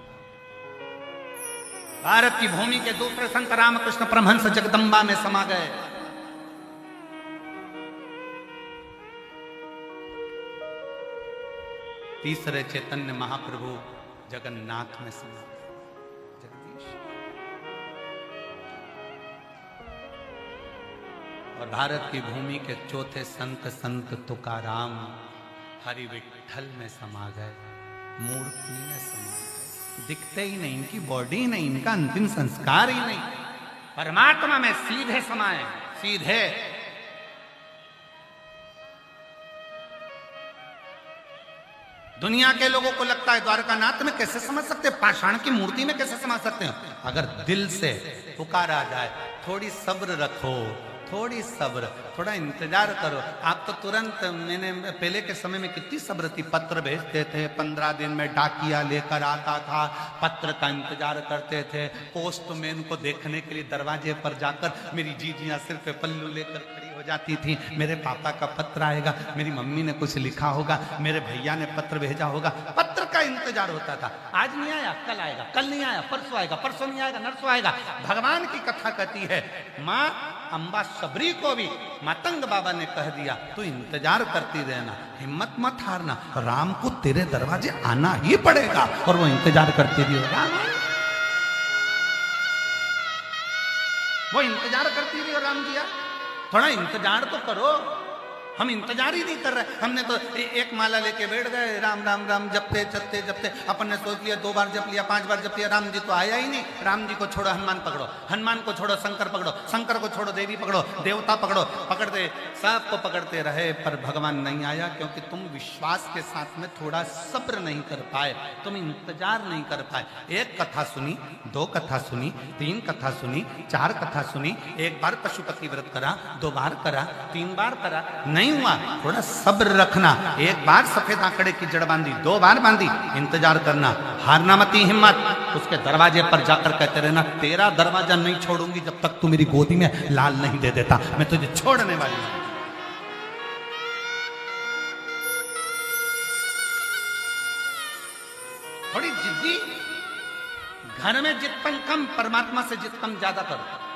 भारत की भूमि के दूसरे संत रामकृष्ण परमहंस जगदम्बा में समा गए। तीसरे चैतन्य महाप्रभु जगन्नाथ में समा गए। और भारत की भूमि के चौथे संत तुकाराम हरि विठल में समा गए, मूर्ति में समा गए। दिखते ही नहीं, इनकी बॉडी नहीं, इनका अंतिम संस्कार ही नहीं, परमात्मा में सीधे समाये, सीधे। दुनिया के लोगों को लगता है द्वारकानाथ में कैसे समझ सकते, पाषाण की मूर्ति में कैसे समझ सकते हैं। अगर दिल से पुकारा जाए, थोड़ी सब्र रखो, थोड़ी सब्र, थोड़ा इंतजार करो। आप तो तुरंत, मैंने पहले के समय में कितनी सब्र थी, पत्र भेजते थे, 15 दिन में डाकिया लेकर आता था, पत्र का इंतजार करते थे। पोस्टमैन को देखने के लिए दरवाजे पर जाकर मेरी जीजियां सिर पे पल्लू लेकर खड़ी हो जाती थी, मेरे पापा का पत्र आएगा, मेरी मम्मी ने कुछ लिखा होगा, मेरे भैया ने पत्र भेजा होगा। पत्र का इंतजार होता था। आज नहीं आया, कल आएगा, कल नहीं आया, परसों आएगा, परसों नहीं आएगा, नरसों आएगा। भगवान की कथा कहती है, माँ अम्बा सबरी को भी मातंग बाबा ने कह दिया, तू इंतजार करती रहना, हिम्मत मत हारना, राम को तेरे दरवाजे आना ही पड़ेगा। और वो इंतजार करती रही, राम वो इंतजार करती रही। और राम जी थोड़ा इंतजार तो करो, हम इंतजार ही नहीं कर रहे। हमने तो एक माला लेके बैठ गए, राम राम राम जपते जपते जपते अपन ने सोच लिया 2 बार जप लिया, 5 बार जप लिया, राम जी तो आया ही नहीं। राम जी को छोड़ो, हनुमान पकड़ो, हनुमान को छोड़ो, शंकर पकड़ो, शंकर को छोड़ो, देवी पकड़ो, देवता पकड़ो, पकड़ते सबको पकड़ते रहे, पर भगवान नहीं आया। क्योंकि तुम विश्वास के साथ में थोड़ा सब्र नहीं कर पाए, तुम इंतजार नहीं कर पाए। 1 कथा सुनी, 2 कथा सुनी, 3 कथा सुनी, 4 कथा सुनी, 1 बार पशुपति व्रत करा, 2 बार करा, 3 बार करा, नहीं हुआ, थोड़ा सब्र रखना। 1 बार सफेद आंकड़े की जड़ बांधी, 2 बार बांधी, इंतजार करना, हारना मती हिम्मत। उसके दरवाजे पर जाकर कहते रहना, तेरा दरवाजा नहीं छोड़ूंगी जब तक तू मेरी गोदी में लाल नहीं दे देता, मैं तुझे छोड़ने वाली हूं। थोड़ी जिद्दी, घर में जितपन कम, परमात्मा से जितपन ज्यादा करो।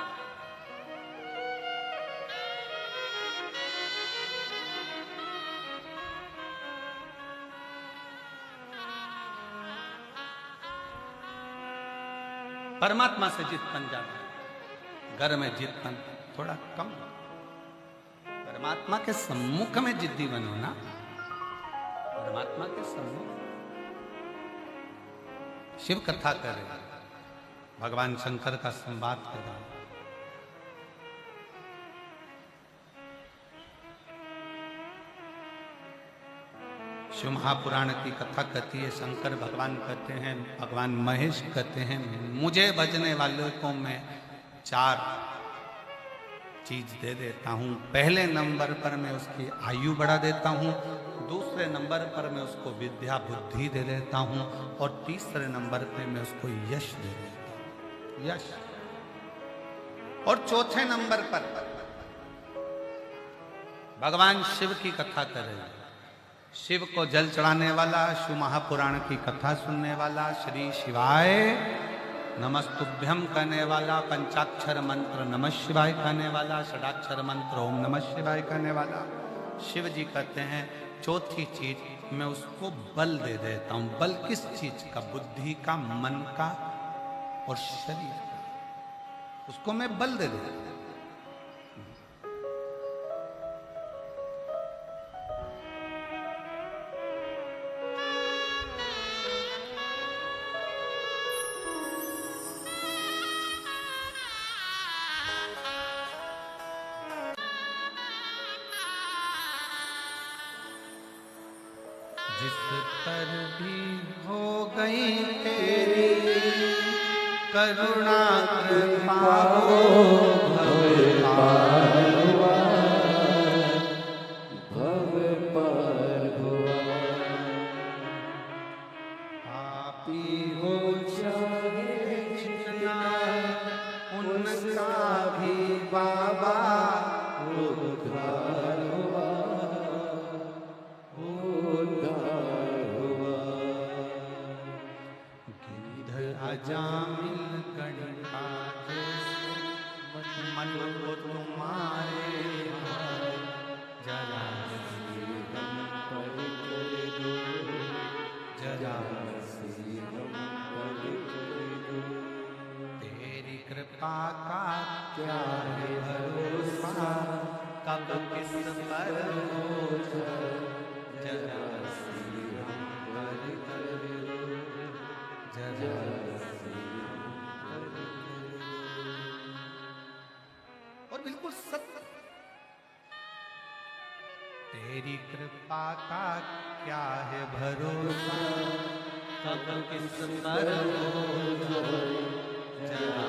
परमात्मा से जितपन ज्यादा, घर में जितपन थोड़ा कम। परमात्मा के सम्मुख में जिद्दी बनो ना, परमात्मा के सम्मुख। शिव कथा करे, भगवान शंकर का संवाद करा, शिव महापुराण की कथा कहती है, शंकर भगवान कहते हैं, भगवान महेश कहते हैं, मुझे भजने वालों को मैं 4 चीज दे देता हूँ। पहले नंबर पर मैं उसकी आयु बढ़ा देता हूँ, दूसरे नंबर पर मैं उसको विद्या बुद्धि दे देता हूँ, और तीसरे नंबर पे मैं उसको यश दे देता हूँ। यश। और चौथे नंबर पर भगवान शिव की कथा कर रहे हैं। शिव को जल चढ़ाने वाला, शिव महापुराण की कथा सुनने वाला, श्री शिवाय नमस्तुभ्यम कहने वाला, पंचाक्षर मंत्र नमः शिवाय कहने वाला, षडाक्षर मंत्र ओम नमः शिवाय कहने वाला। शिव जी कहते हैं चौथी चीज मैं उसको बल दे देता हूं। बल किस चीज का? बुद्धि का, मन का और शरीर का। उसको मैं बल दे देता हूं। जिस पर भी हो गई तेरी करुणा कृपा हो, भव पार हुआ। आपी हो चाहे जितना उनका भी बाबा उद्धार हुआ, जामिल कणिका मन को तुम्हारे जरा जरा तेरी कृपा का क्या है भरोसा, कब किस पर हो जरा और बिल्कुल सत्य। तेरी कृपा का क्या है भरोसा, कब किस पर हो जरा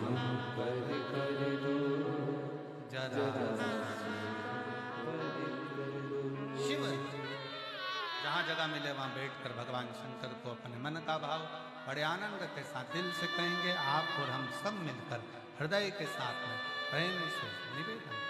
हम कर दो जरा। शिव जहाँ जगह मिले वहाँ बैठकर भगवान शंकर को अपने मन का भाव बड़े आनंद के साथ दिल से कहेंगे। आप और हम सब मिलकर हृदय के साथ में प्रेम से निवेदन।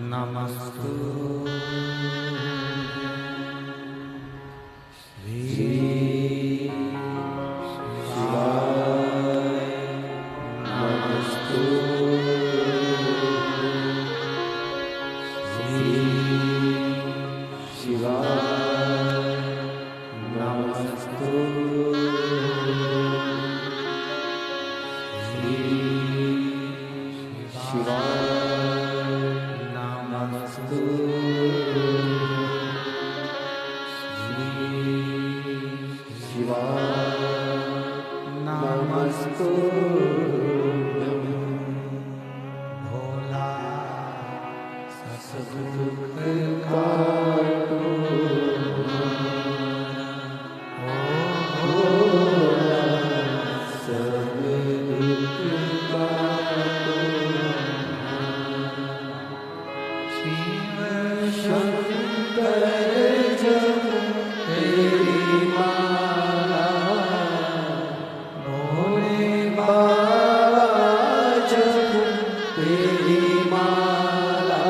नमस्तु श्री शिवाय नमस्तु श्री शिवाय नमस्तु श्री शिवाय नमस्तु भोला सब दुख काटो, भोला सब दुख काटो। शिव शंकर जब तेरी माला, तेरी माला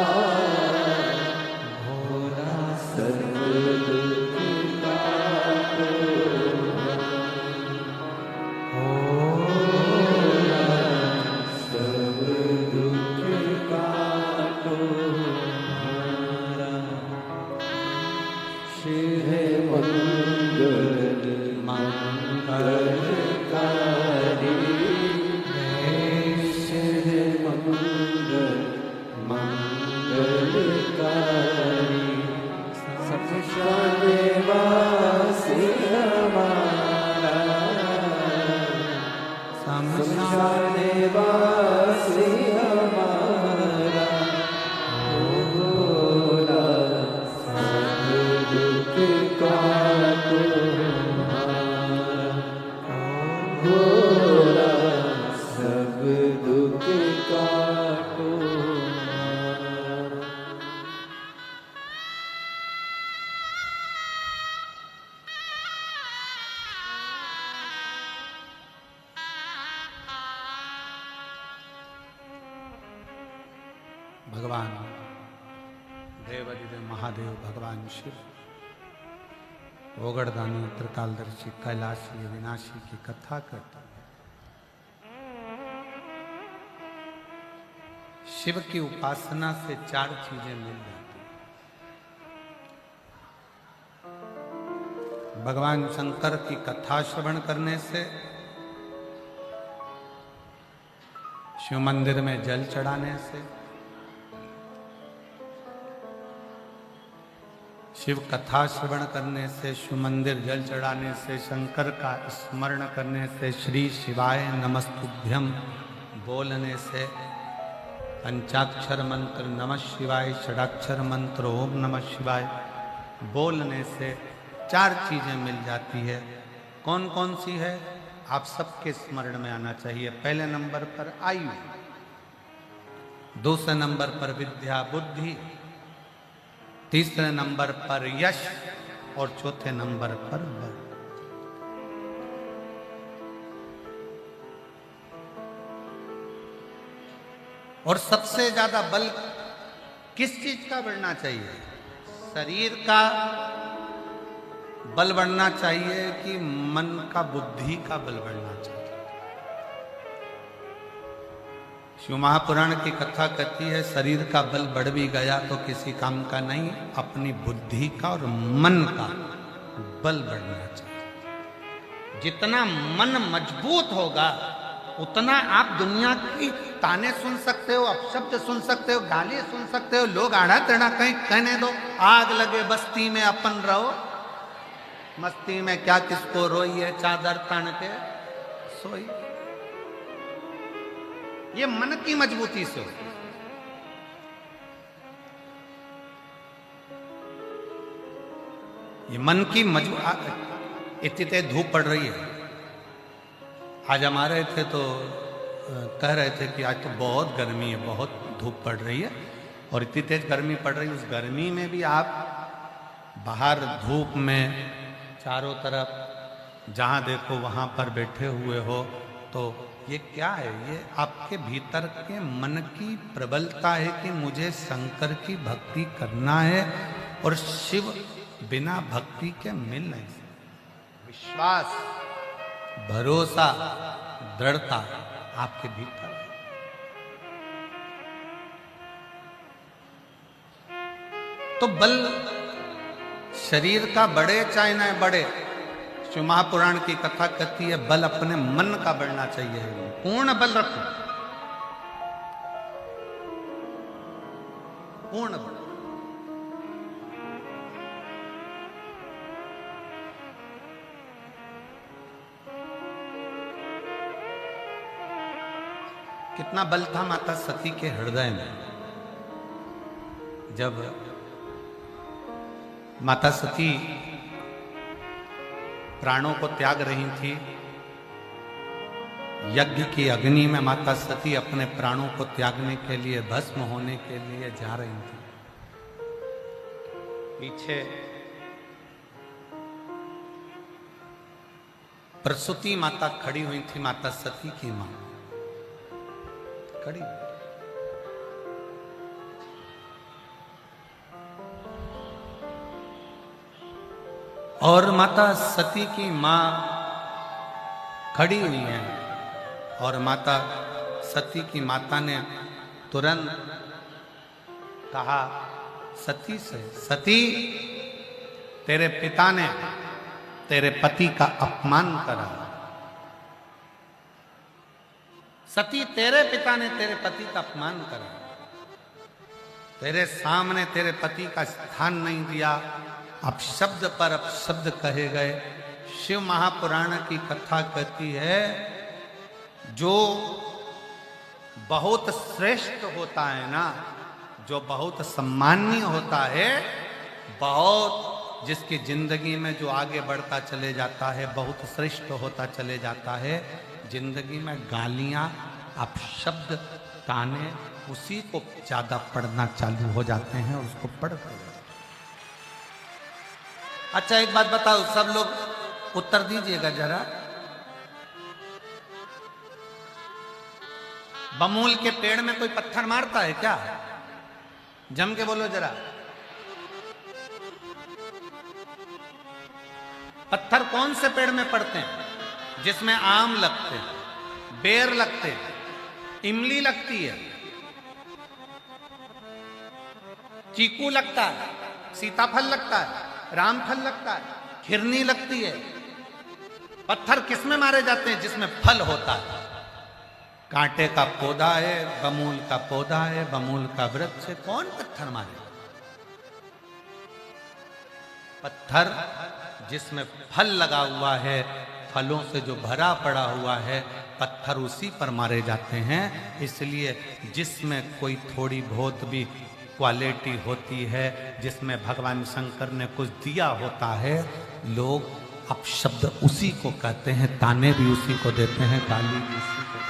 भोला सर्व दुख काटो, भोला सर्व दुख काटो। शिव मंगल मंगलकारी, मंगलकारी सब शान वासी हमारा, घोरा सब दुख काटो मारा। भगवान देवाधिदेव महादेव भगवान शिव ओगड़दानी त्रिकालदर्शी कैलाशी विनाशी की कथा करते हैं। शिव की उपासना से 4 चीजें मिल जाती हैं। भगवान शंकर की कथा श्रवण करने से, शिव मंदिर में जल चढ़ाने से, शिव कथा श्रवण करने से, शिव मंदिर जल चढ़ाने से, शंकर का स्मरण करने से, श्री शिवाय नमस्तुभ्यम बोलने से, पंचाक्षर मंत्र नमः शिवाय, षडाक्षर मंत्र ओम नमः शिवाय बोलने से 4 चीजें मिल जाती है। कौन कौन सी है आप सबके स्मरण में आना चाहिए। पहले नंबर पर आयु, दूसरे नंबर पर विद्या बुद्धि, तीसरे नंबर पर यश और चौथे नंबर पर बल। और सबसे ज्यादा बल किस चीज का बढ़ना चाहिए? शरीर का बल बढ़ना चाहिए कि मन का, बुद्धि का बल बढ़ना चाहिए? शिव महापुराण की कथा कहती है शरीर का बल बढ़ भी गया तो किसी काम का नहीं, अपनी बुद्धि का और मन का बल बढ़ना चाहिए। जितना मन मजबूत होगा उतना आप दुनिया की ताने सुन सकते हो, अपशब्द सुन सकते हो, गाली सुन सकते हो, लोग आड़ा टेढ़ा कहीं कहने दो, आग लगे बस्ती में अपन रहो, मस्ती में क्या किसको रोई है, चादर तान के सोई। ये मन की मजबूती से होती है। ये मन की मजबूती। इतनी धूप पड़ रही है। आज हम आ रहे थे तो कह रहे थे कि आज तो बहुत गर्मी है, बहुत धूप पड़ रही है और इतनी तेज गर्मी पड़ रही है। उस गर्मी में भी आप बाहर धूप में चारों तरफ जहाँ देखो वहाँ पर बैठे हुए हो, तो ये क्या है? ये आपके भीतर के मन की प्रबलता है कि मुझे शंकर की भक्ति करना है और शिव बिना भक्ति के मिल नहीं सकते। विश्वास, भरोसा, दृढ़ता आपके भीतर है। तो बल शरीर का बढ़े चाहे न बढ़े, शिव महापुराण की कथा कहती है बल अपने मन का बढ़ना चाहिए। पूर्ण बल रखो, पूर्ण बल। कितना बल था माता सती के हृदय में। जब माता सती प्राणों को त्याग रही थी, यज्ञ की अग्नि में माता सती अपने प्राणों को त्यागने के लिए, भस्म होने के लिए जा रही थी। पीछे प्रसूति माता खड़ी हुई थी, माता सती की मां खड़ी। और माता सती की मां खड़ी हुई है और माता सती की माता ने तुरंत कहा सती से, सती तेरे पिता ने तेरे पति का अपमान करा। सती तेरे पिता ने तेरे पति का अपमान करा, तेरे सामने तेरे पति का स्थान नहीं दिया, अपशब्द पर अपशब्द कहे गए। शिव महापुराण की कथा कहती है जो बहुत श्रेष्ठ होता है ना, जो बहुत सम्माननीय होता है, बहुत जिसकी जिंदगी में जो आगे बढ़ता चले जाता है, बहुत श्रेष्ठ होता चले जाता है, जिंदगी में गालियां, अपशब्द, ताने उसी को ज्यादा पढ़ना चालू हो जाते हैं और उसको पढ़ते हैं। अच्छा एक बात बताओ, सब लोग उत्तर दीजिएगा जरा। बमूल के पेड़ में कोई पत्थर मारता है क्या? जम के बोलो जरा। पत्थर कौन से पेड़ में पड़ते हैं? जिसमें आम लगते हैं, बेर लगते हैं, इमली लगती है, चीकू लगता है, सीताफल लगता है, रामफल लगता है, खिरनी लगती है। पत्थर किसमें मारे जाते हैं? जिसमें फल होता है। कांटे का पौधा है, बमूल का पौधा है, बमूल का वृक्ष है, कौन पत्थर मारे? पत्थर जिसमें फल लगा हुआ है, फलों से जो भरा पड़ा हुआ है, पत्थर उसी पर मारे जाते हैं। इसलिए जिसमें कोई थोड़ी बहुत भी क्वालिटी होती है, जिसमें भगवान शंकर ने कुछ दिया होता है, लोग अपशब्द उसी को कहते हैं, ताने भी उसी को देते हैं, गाली भी उसी को,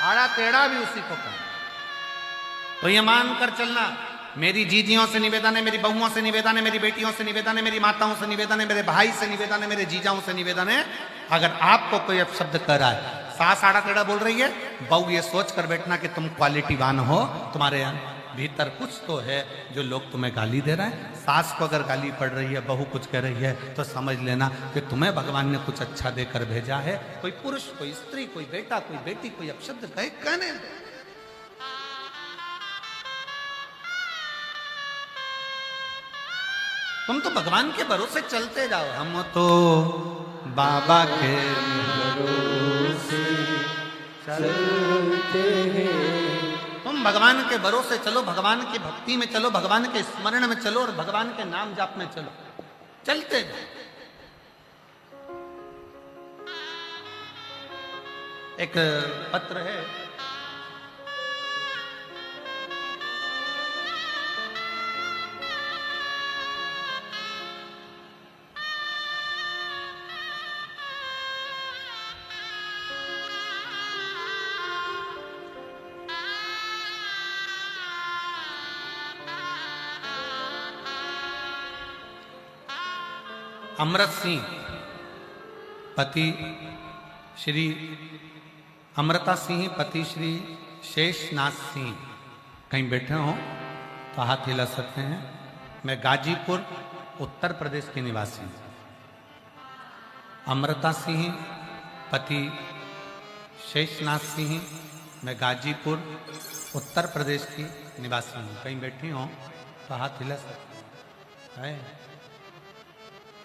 आड़ा टेढ़ा भी उसी को कहते हैं। तो ये मान कर चलना, मेरी जीजियों से निवेदन है, मेरी बहुओं से निवेदन है, मेरी बेटियों से निवेदन है, मेरी माताओं से निवेदन है, मेरे भाई से निवेदन है, मेरे जीजाओं से निवेदन है, अगर आपको कोई अपशब्द कर रहा है, सास आड़ा टेढ़ा बोल रही है, बहू ये सोच कर बैठना कि तुम क्वालिटीवान हो, तुम्हारे भीतर कुछ तो है जो लोग तुम्हें गाली दे रहे हैं। सास को अगर गाली पड़ रही है, बहू कुछ कह रही है, तो समझ लेना कि तुम्हें भगवान ने कुछ अच्छा देकर भेजा है। कोई पुरुष, कोई स्त्री, कोई बेटा, कोई बेटी, कोई अपशब्द कहे, कहने दो। तुम तो भगवान के भरोसे चलते जाओ। हम तो बाबा के भरोसे चलते हैं। तुम भगवान के भरोसे चलो, भगवान की भक्ति में चलो, भगवान के स्मरण में चलो और भगवान के नाम जाप में चलो, चलते जाओ। एक पत्र है, अमृत सिंह पति श्री अमृता सिंह पति श्री शेषनाथ सिंह कहीं बैठे हो तो हाथ हिला सकते हैं। मैं गाजीपुर उत्तर प्रदेश के निवासी हूँ। अमृता सिंह पति शेषनाथ सिंह, मैं गाजीपुर उत्तर प्रदेश की निवासी हूँ। कहीं बैठी हो तो हाथ हिला सकते हैं।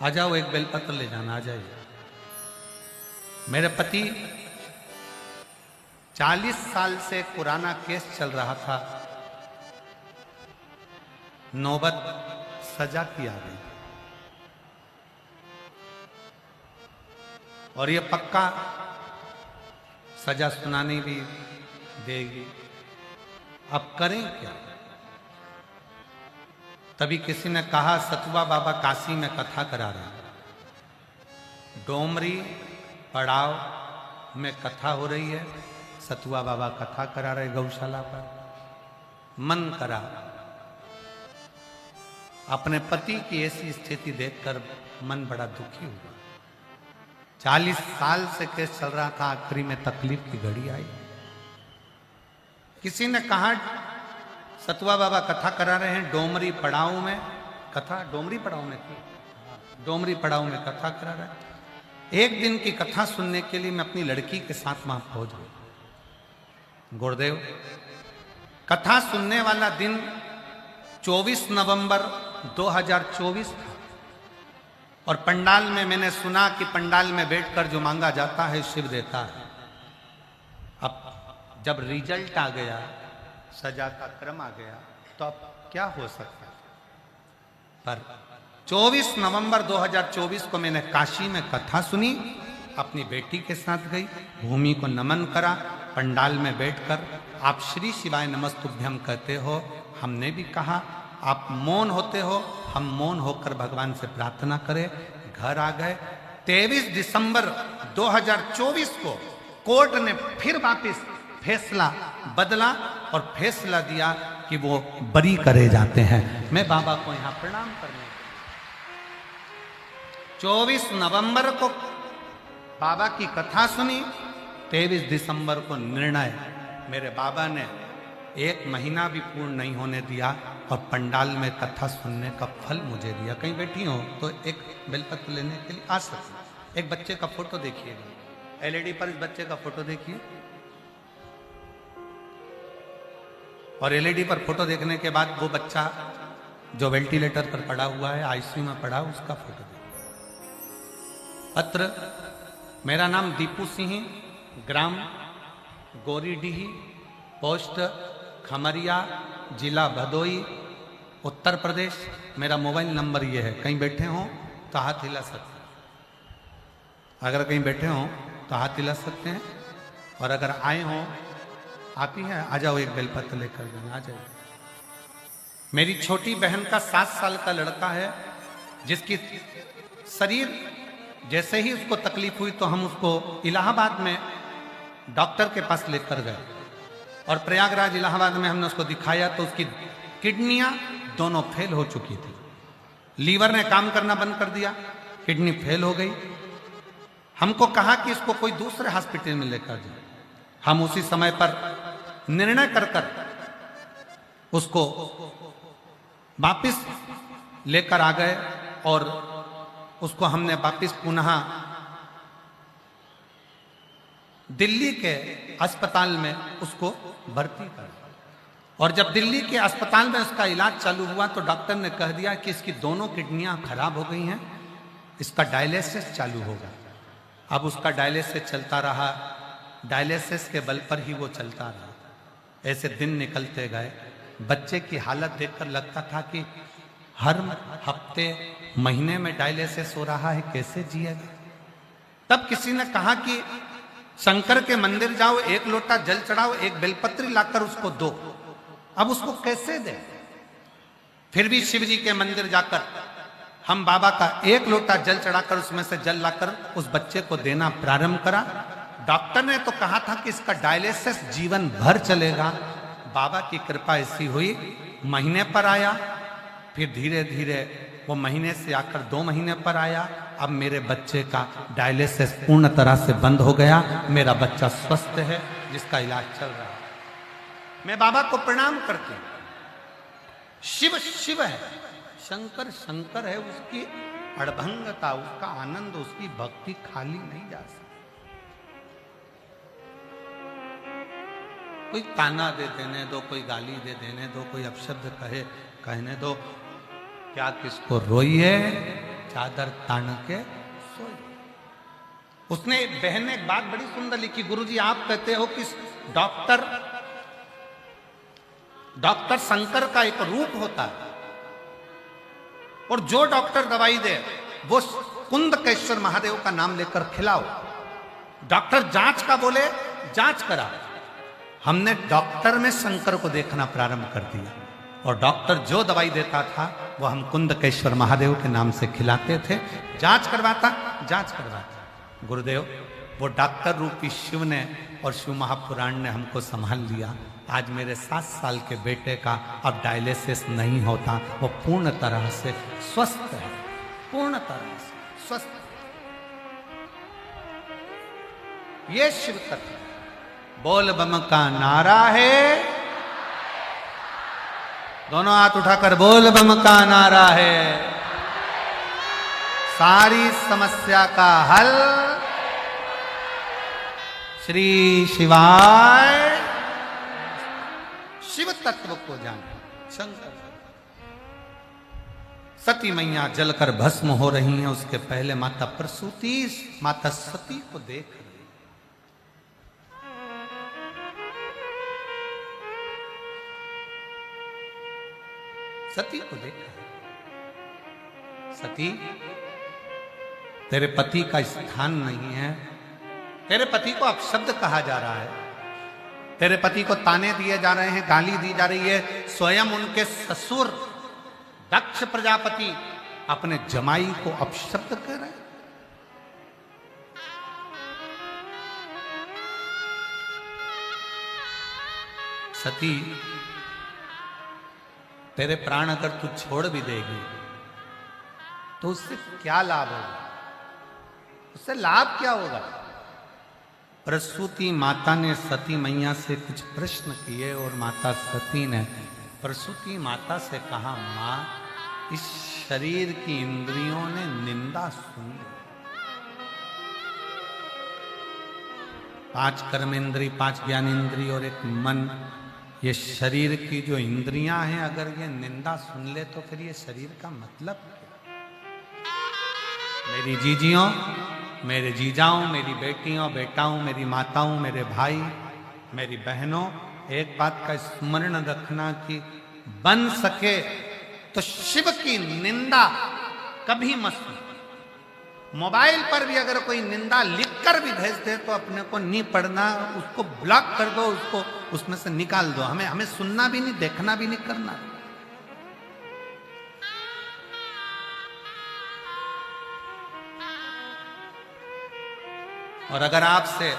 आ जाओ, एक बेलपत्र ले जाना, आ जाइए। मेरे पति 40 साल से पुराना केस चल रहा था, नौबत सजा की आ गई और ये पक्का सजा सुनानी भी देगी। अब करें क्या? तभी किसी ने कहा, सतुआ बाबा काशी में कथा करा रहे हैं, डोमरी पड़ाव में कथा हो रही है, सतुआ बाबा कथा करा रहे गौशाला पर। मन करा, अपने पति की ऐसी स्थिति देखकर मन बड़ा दुखी हुआ। 40 साल से केस चल रहा था, आखिरी में तकलीफ की घड़ी आई। किसी ने कहा, सतुआ बाबा कथा करा रहे हैं डोमरी पड़ाव में कथा, डोमरी पड़ाव में थी, डोमरी पड़ाव में कथा करा रहे हैं। एक दिन की कथा सुनने के लिए मैं अपनी लड़की के साथ वहां पहुंच गई। गुरुदेव, कथा सुनने वाला दिन 24 नवंबर 2024 था और पंडाल में मैंने सुना कि पंडाल में बैठकर जो मांगा जाता है शिव देता है। अब जब रिजल्ट आ गया, सजा का क्रम आ गया, तो अब क्या हो सकता है? पर 24 नवंबर 2024 को मैंने काशी में कथा सुनी, अपनी बेटी के साथ गई, भूमि को नमन करा, पंडाल में बैठकर आप श्री शिवाय नमस्तुभ्यम कहते हो। हमने भी कहा आप मौन होते हो, हम मौन होकर भगवान से प्रार्थना करें। घर आ गए। 23 दिसंबर 2024 को कोर्ट ने फिर वापिस फैसला बदला और फैसला दिया कि वो बरी करे जाते हैं। मैं बाबा को यहां प्रणाम करने 24 नवंबर को बाबा की कथा सुनी, 23 दिसंबर को निर्णय। मेरे बाबा ने 1 महीना भी पूर्ण नहीं होने दिया और पंडाल में कथा सुनने का फल मुझे दिया। कहीं बैठी हो तो एक बेलपत्र लेने के लिए आ सकते। एक बच्चे का फोटो देखिएगा, एलईडी पर इस बच्चे का फोटो देखिए, और एलईडी पर फोटो देखने के बाद वो बच्चा जो वेंटिलेटर पर पड़ा हुआ है, आईसीयू में पड़ा, उसका फोटो देखिए। पत्र, मेरा नाम दीपू सिंह, ग्राम गोरीडीह, पोस्ट खमरिया, जिला भदोई, उत्तर प्रदेश। मेरा मोबाइल नंबर ये है। कहीं बैठे हो तो हाथ हिला सकते हैं। अगर कहीं बैठे हो तो हाथ हिला सकते हैं, और अगर आए हो, आप ही हैं, आ जाओ, एक बेलपत्र लेकर जाना, आ जाओ। मेरी छोटी बहन का 7 साल का लड़का है, जिसकी शरीर जैसे ही उसको तकलीफ हुई तो हम उसको इलाहाबाद में डॉक्टर के पास लेकर गए, और प्रयागराज इलाहाबाद में हमने उसको दिखाया तो उसकी किडनियां दोनों फेल हो चुकी थी। लीवर ने काम करना बंद कर दिया, किडनी फेल हो गई। हमको कहा कि इसको कोई दूसरे हॉस्पिटल में लेकर जाए। हम उसी समय पर निर्णय कर उसको वापिस लेकर आ गए, और उसको हमने वापिस पुनः दिल्ली के अस्पताल में उसको भर्ती कर। और जब दिल्ली के अस्पताल में उसका इलाज चालू हुआ तो डॉक्टर ने कह दिया कि इसकी दोनों किडनियां खराब हो गई हैं, इसका डायलिसिस चालू होगा। अब उसका डायलिसिस चलता रहा, डायलिसिस के बल पर ही वो चलता रहा। ऐसे दिन निकलते गए। बच्चे की हालत देखकर लगता था कि हर हफ्ते महीने में डायलिसिस हो रहा है, कैसे जिएगा। तब किसी ने कहा कि शंकर के मंदिर जाओ, 1 लोटा जल चढ़ाओ, 1 बेलपत्री लाकर उसको दो। अब उसको कैसे दे। फिर भी शिव जी के मंदिर जाकर हम बाबा का 1 लोटा जल चढ़ाकर उसमें से जल लाकर उस बच्चे को देना प्रारंभ करा। डॉक्टर ने तो कहा था कि इसका डायलिसिस जीवन भर चलेगा। बाबा की कृपा ऐसी हुई, महीने पर आया, फिर धीरे धीरे वो महीने से आकर 2 महीने पर आया। अब मेरे बच्चे का डायलिसिस पूर्ण तरह से बंद हो गया। मेरा बच्चा स्वस्थ है, जिसका इलाज चल रहा है। मैं बाबा को प्रणाम करती हूं। शिव शिव है, शंकर शंकर है। उसकी अड़भंगता, उसका आनंद, उसकी भक्ति खाली नहीं जा सकती। कोई ताना दे देने दो, कोई गाली दे देने दो, कोई अपशब्द कहने दो, क्या किसको रोइए, चादर तान के सोइए। उसने बहन ने एक बात बड़ी सुंदर लिखी, गुरुजी आप कहते हो कि डॉक्टर शंकर का एक रूप होता है, और जो डॉक्टर दवाई दे वो कुंदकेश्वर महादेव का नाम लेकर खिलाओ। डॉक्टर जांच का बोले, जांच करा। हमने डॉक्टर में शंकर को देखना प्रारंभ कर दिया, और डॉक्टर जो दवाई देता था वो हम कुंदकेश्वर महादेव के नाम से खिलाते थे। जांच करवाता। गुरुदेव, वो डॉक्टर रूपी शिव ने और शिव महापुराण ने हमको संभाल लिया। आज मेरे 7 साल के बेटे का अब डायलिसिस नहीं होता, वो पूर्ण तरह से स्वस्थ है, पूर्ण तरह से स्वस्थ। ये शिव तत्व बोल बम का नारा है। दोनों हाथ उठाकर बोल बम का नारा है। सारी समस्या का हल श्री शिवाय। शिव तत्व को जाने। शंकर सती मैया जलकर भस्म हो रही हैं, उसके पहले माता प्रसूति माता सती को देख रही। सती को देखा, सती तेरे पति का स्थान नहीं है, तेरे पति को अपशब्द कहा जा रहा है, तेरे पति को ताने दिए जा रहे हैं, गाली दी जा रही है। स्वयं उनके ससुर दक्ष प्रजापति अपने जमाई को अपशब्द कर रहे हैं। सती, तेरे प्राण अगर तू छोड़ भी देगी तो उससे क्या लाभ होगा? उससे लाभ क्या होगा? प्रसूति माता ने सती मैया से कुछ प्रश्न किए और माता सती ने प्रसूति माता से कहा, मां, इस शरीर की इंद्रियों ने निंदा सुन ली। 5 कर्म इंद्री, 5 ज्ञान इंद्री और एक मन, ये शरीर की जो इंद्रियां हैं, अगर ये निंदा सुन ले तो फिर ये शरीर का मतलब क्या? मेरी जीजियों, मेरे जीजाओं, मेरी बेटियों, बेटाओं, मेरी माताओं, मेरे भाई, मेरी बहनों, एक बात का स्मरण रखना कि बन सके तो शिव की निंदा कभी मत सुनो। मोबाइल पर भी अगर कोई निंदा लिखकर भी भेज दे तो अपने को नहीं पढ़ना, उसको ब्लॉक कर दो, उसको उसमें से निकाल दो। हमें सुनना भी नहीं, देखना भी नहीं, करना। और अगर आपसे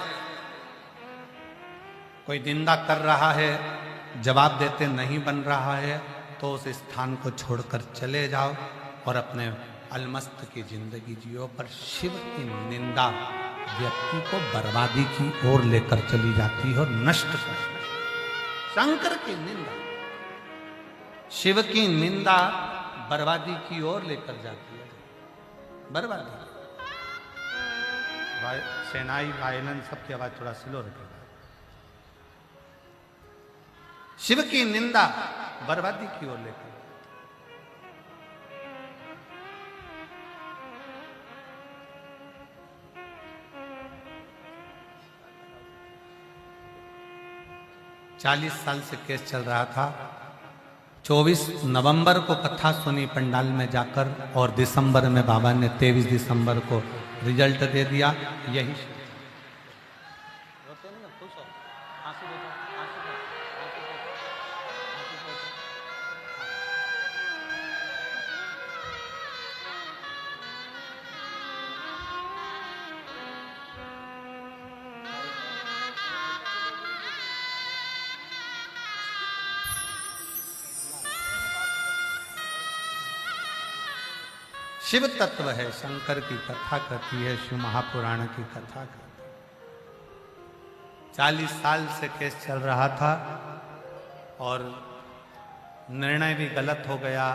कोई निंदा कर रहा है, जवाब देते नहीं बन रहा है, तो उस स्थान को छोड़कर चले जाओ और अपने अलमस्त की जिंदगी जियो। पर शिव की निंदा व्यक्ति को बर्बादी की ओर लेकर चली जाती है और नष्ट कर। शंकर की निंदा, शिव की निंदा बर्बादी की ओर लेकर जाती है, बर्बादी। सेनाई, वायलन, सबकी आवाज थोड़ा स्लो रखेगा। शिव की निंदा बर्बादी की ओर लेकर। चालीस साल से केस चल रहा था। 24 नवंबर को कथा सुनी पंडाल में जाकर और दिसंबर में बाबा ने 23 दिसंबर को रिजल्ट दे दिया। यही शिव तत्व है। शंकर की कथा कहती है, शिव महापुराण की कथा कहती है। 40 साल से केस चल रहा था और निर्णय भी गलत हो गया।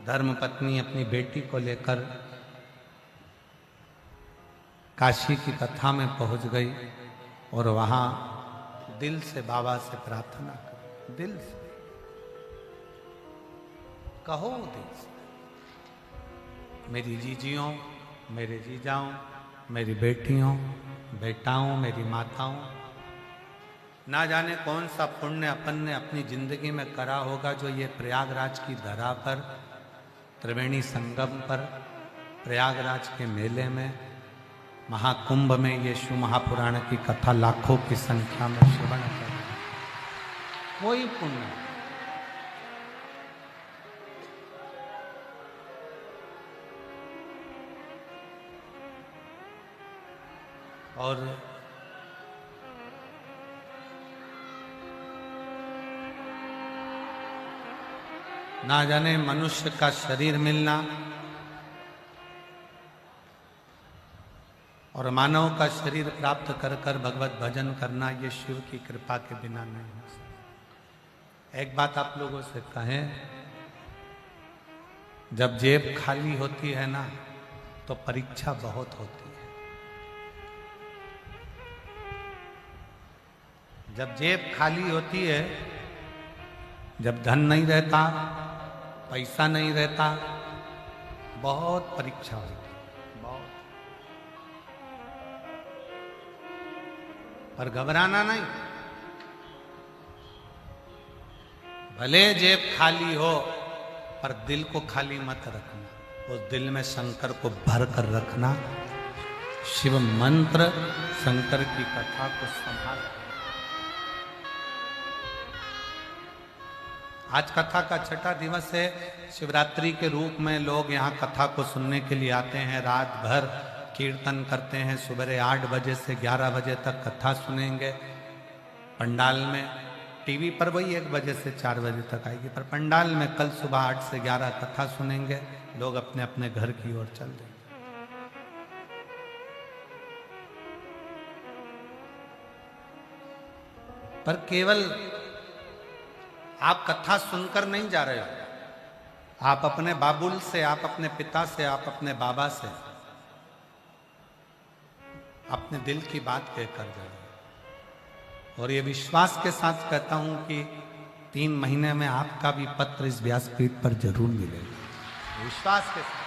धर्मपत्नी अपनी बेटी को लेकर काशी की कथा में पहुंच गई और वहां दिल से बाबा से प्रार्थना कर, दिल से कहो, दिल से, मेरी जीजियों, मेरे जीजाओं, मेरी बेटियों, बेटाओं, मेरी माताओं, ना जाने कौन सा पुण्य अपन ने अपनी जिंदगी में करा होगा जो ये प्रयागराज की धरा पर, त्रिवेणी संगम पर, प्रयागराज के मेले में, महाकुंभ में ये शिव महापुराण की कथा लाखों की संख्या में श्रवण कर, कोई पुण्य। और ना जाने मनुष्य का शरीर मिलना और मानव का शरीर प्राप्त कर कर भगवत भजन करना, ये शिव की कृपा के बिना नहीं हो सकता। एक बात आप लोगों से कहें, जब जेब खाली होती है ना तो परीक्षा बहुत होती है। जब जेब खाली होती है, जब धन नहीं रहता, पैसा नहीं रहता, बहुत परीक्षा होती है, बहुत। पर घबराना नहीं। भले जेब खाली हो पर दिल को खाली मत रखना। उस दिल में शंकर को भर कर रखना। शिव मंत्र, शंकर की कथा को संभाल। आज कथा का छठा दिवस है। शिवरात्रि के रूप में लोग यहाँ कथा को सुनने के लिए आते हैं। रात भर कीर्तन करते हैं। सुबह 8 बजे से 11 बजे तक कथा सुनेंगे पंडाल में। टीवी पर वही 1 बजे से 4 बजे तक आएगी, पर पंडाल में कल सुबह 8 से 11 कथा सुनेंगे। लोग अपने अपने घर की ओर चल देंगे। पर केवल आप कथा सुनकर नहीं जा रहे हो, आप अपने बाबुल से, आप अपने पिता से, आप अपने बाबा से अपने दिल की बात कहकर जा रहे हो। और ये विश्वास के साथ कहता हूं कि 3 महीने में आपका भी पत्र इस व्यासपीठ पर जरूर मिलेगा, विश्वास के साथ।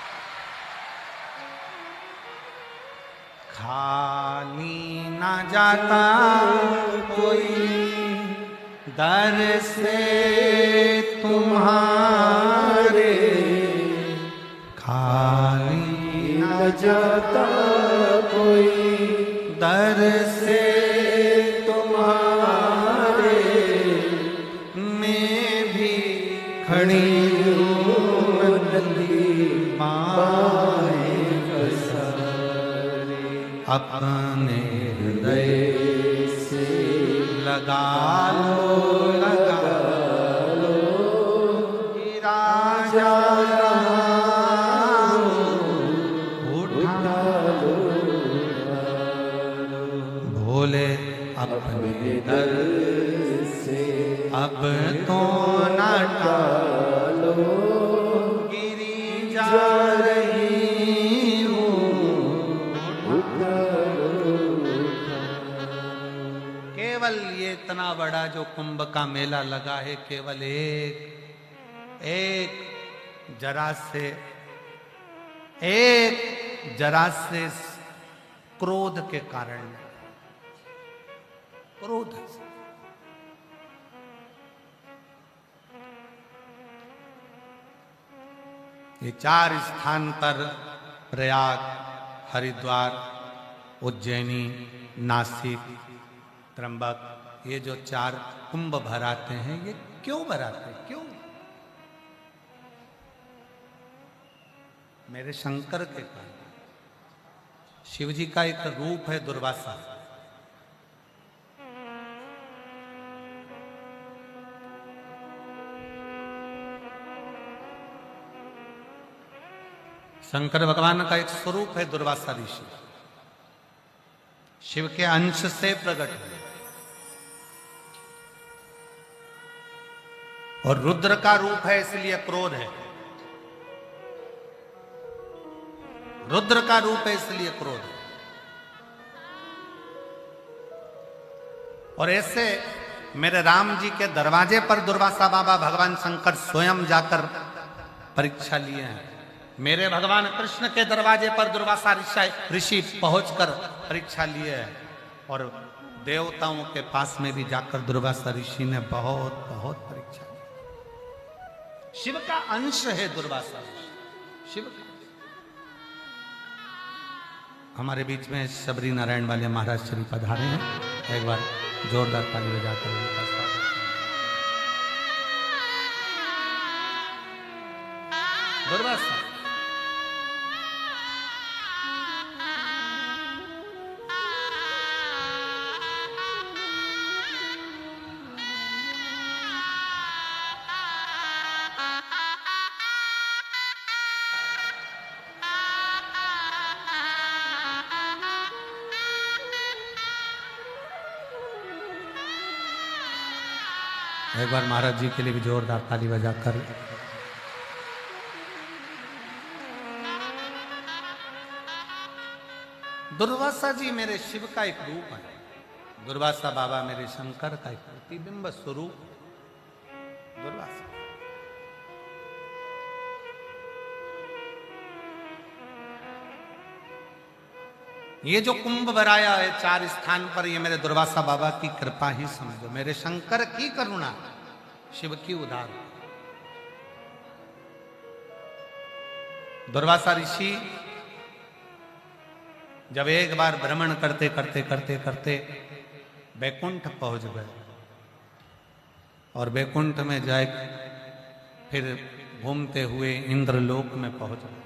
खाली ना जाता कोई दर से तुम्हारे, खाली न जाता कोई दर से तुम्हारे, मैं भी खड़ी हूँ नदी बाएं पसारे, अपने हृदय से लगा लो, लगा लो कि राजा उठा लो, भोले अपने दर से अब तो न टालो, गिरी जा रही हूँ, केवल ये इतना बड़ा जो कुंभ का मेला लगा है, केवल एक जरा से क्रोध के कारण, क्रोध से। ये 4 स्थान पर, प्रयाग, हरिद्वार, उज्जैनी, नासिक, त्र्यंबक, ये जो 4 कुंभ भराते हैं, ये क्यों भराते हैं? क्यों? मेरे शंकर के कारण। शिव जी का एक रूप है दुर्वासा। शंकर भगवान का एक स्वरूप है दुर्वासा ऋषि, शिव के अंश से प्रकट हुए। और रुद्र का रूप है, इसलिए क्रोध है। रुद्र का रूप है, इसलिए क्रोध है। और ऐसे मेरे राम जी के दरवाजे पर दुर्वासा बाबा भगवान शंकर स्वयं जाकर परीक्षा लिए हैं। मेरे भगवान कृष्ण के दरवाजे पर दुर्वासा ऋषि पहुंचकर परीक्षा लिए है। और देवताओं के पास में भी जाकर दुर्वासा ऋषि ने बहुत बहुत परीक्षा ली। शिव का अंश है दुर्वासा ऋषि, शिव का। हमारे बीच में शबरी नारायण वाले महाराज श्री पधारे हैं। एक बार जोरदार ताली बजाकर उनका स्वागत करें। दुर्वासा एक बार महाराज जी के लिए भी जोरदार ताली बजाकर। दुर्वासा जी मेरे शिव का एक रूप है। दुर्वासा बाबा मेरे शंकर का एक प्रतिबिंब स्वरूप दुर्वासा। ये जो कुंभ भराया है 4 स्थान पर, ये मेरे दुर्वासा बाबा की कृपा ही समझो, मेरे शंकर की करुणा, शिव की उदार। दुर्वासा ऋषि जब एक बार भ्रमण करते करते करते करते बैकुंठ पहुंच गए और बैकुंठ में फिर घूमते हुए इंद्रलोक में पहुंच गए।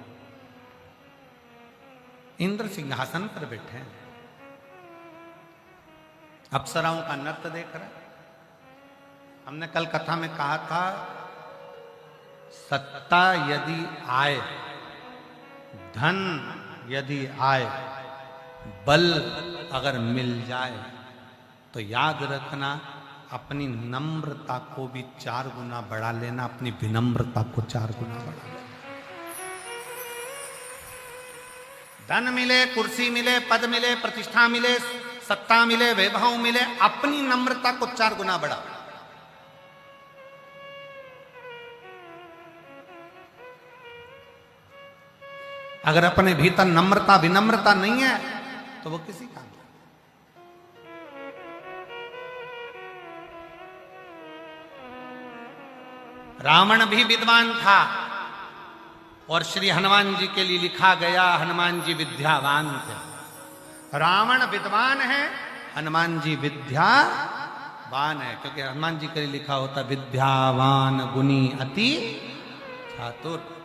इंद्र सिंहासन पर बैठे हैं, अप्सराओं का नृत्य देख रहे हैं। हमने कल कथा में कहा था, सत्ता यदि आए, धन यदि आए, बल अगर मिल जाए, तो याद रखना अपनी नम्रता को भी 4 गुना बढ़ा लेना, अपनी विनम्रता को 4 गुना बढ़ा लेना। धन मिले, कुर्सी मिले, पद मिले, प्रतिष्ठा मिले, सत्ता मिले, वैभव मिले, अपनी नम्रता को 4 गुना बढ़ा। अगर अपने भीतर नम्रता विनम्रता नहीं है तो वो किसी काम नहीं। रावण भी विद्वान था और श्री हनुमान जी के लिए लिखा गया, हनुमान जी विद्यावान थे। रावण विद्वान है, हनुमान जी विद्यावान है, क्योंकि हनुमान जी के लिए लिखा होता विद्यावान गुणी अति चातुर।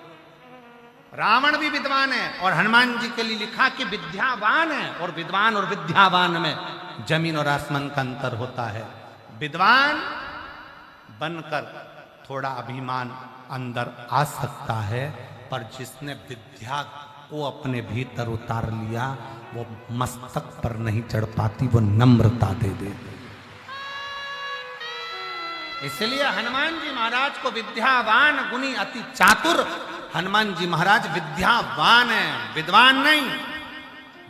रावण भी विद्वान है और हनुमान जी के लिए लिखा कि विद्यावान है, और विद्वान और विद्यावान में जमीन और आसमान का अंतर होता है। विद्वान बनकर थोड़ा अभिमान अंदर आ सकता है, पर जिसने विद्या को अपने भीतर उतार लिया वो मस्तक पर नहीं चढ़ पाती, वो नम्रता दे देती। इसलिए हनुमान जी महाराज को विद्यावान गुणी अति चातुर, हनुमान जी महाराज विद्यावान है, विद्वान नहीं।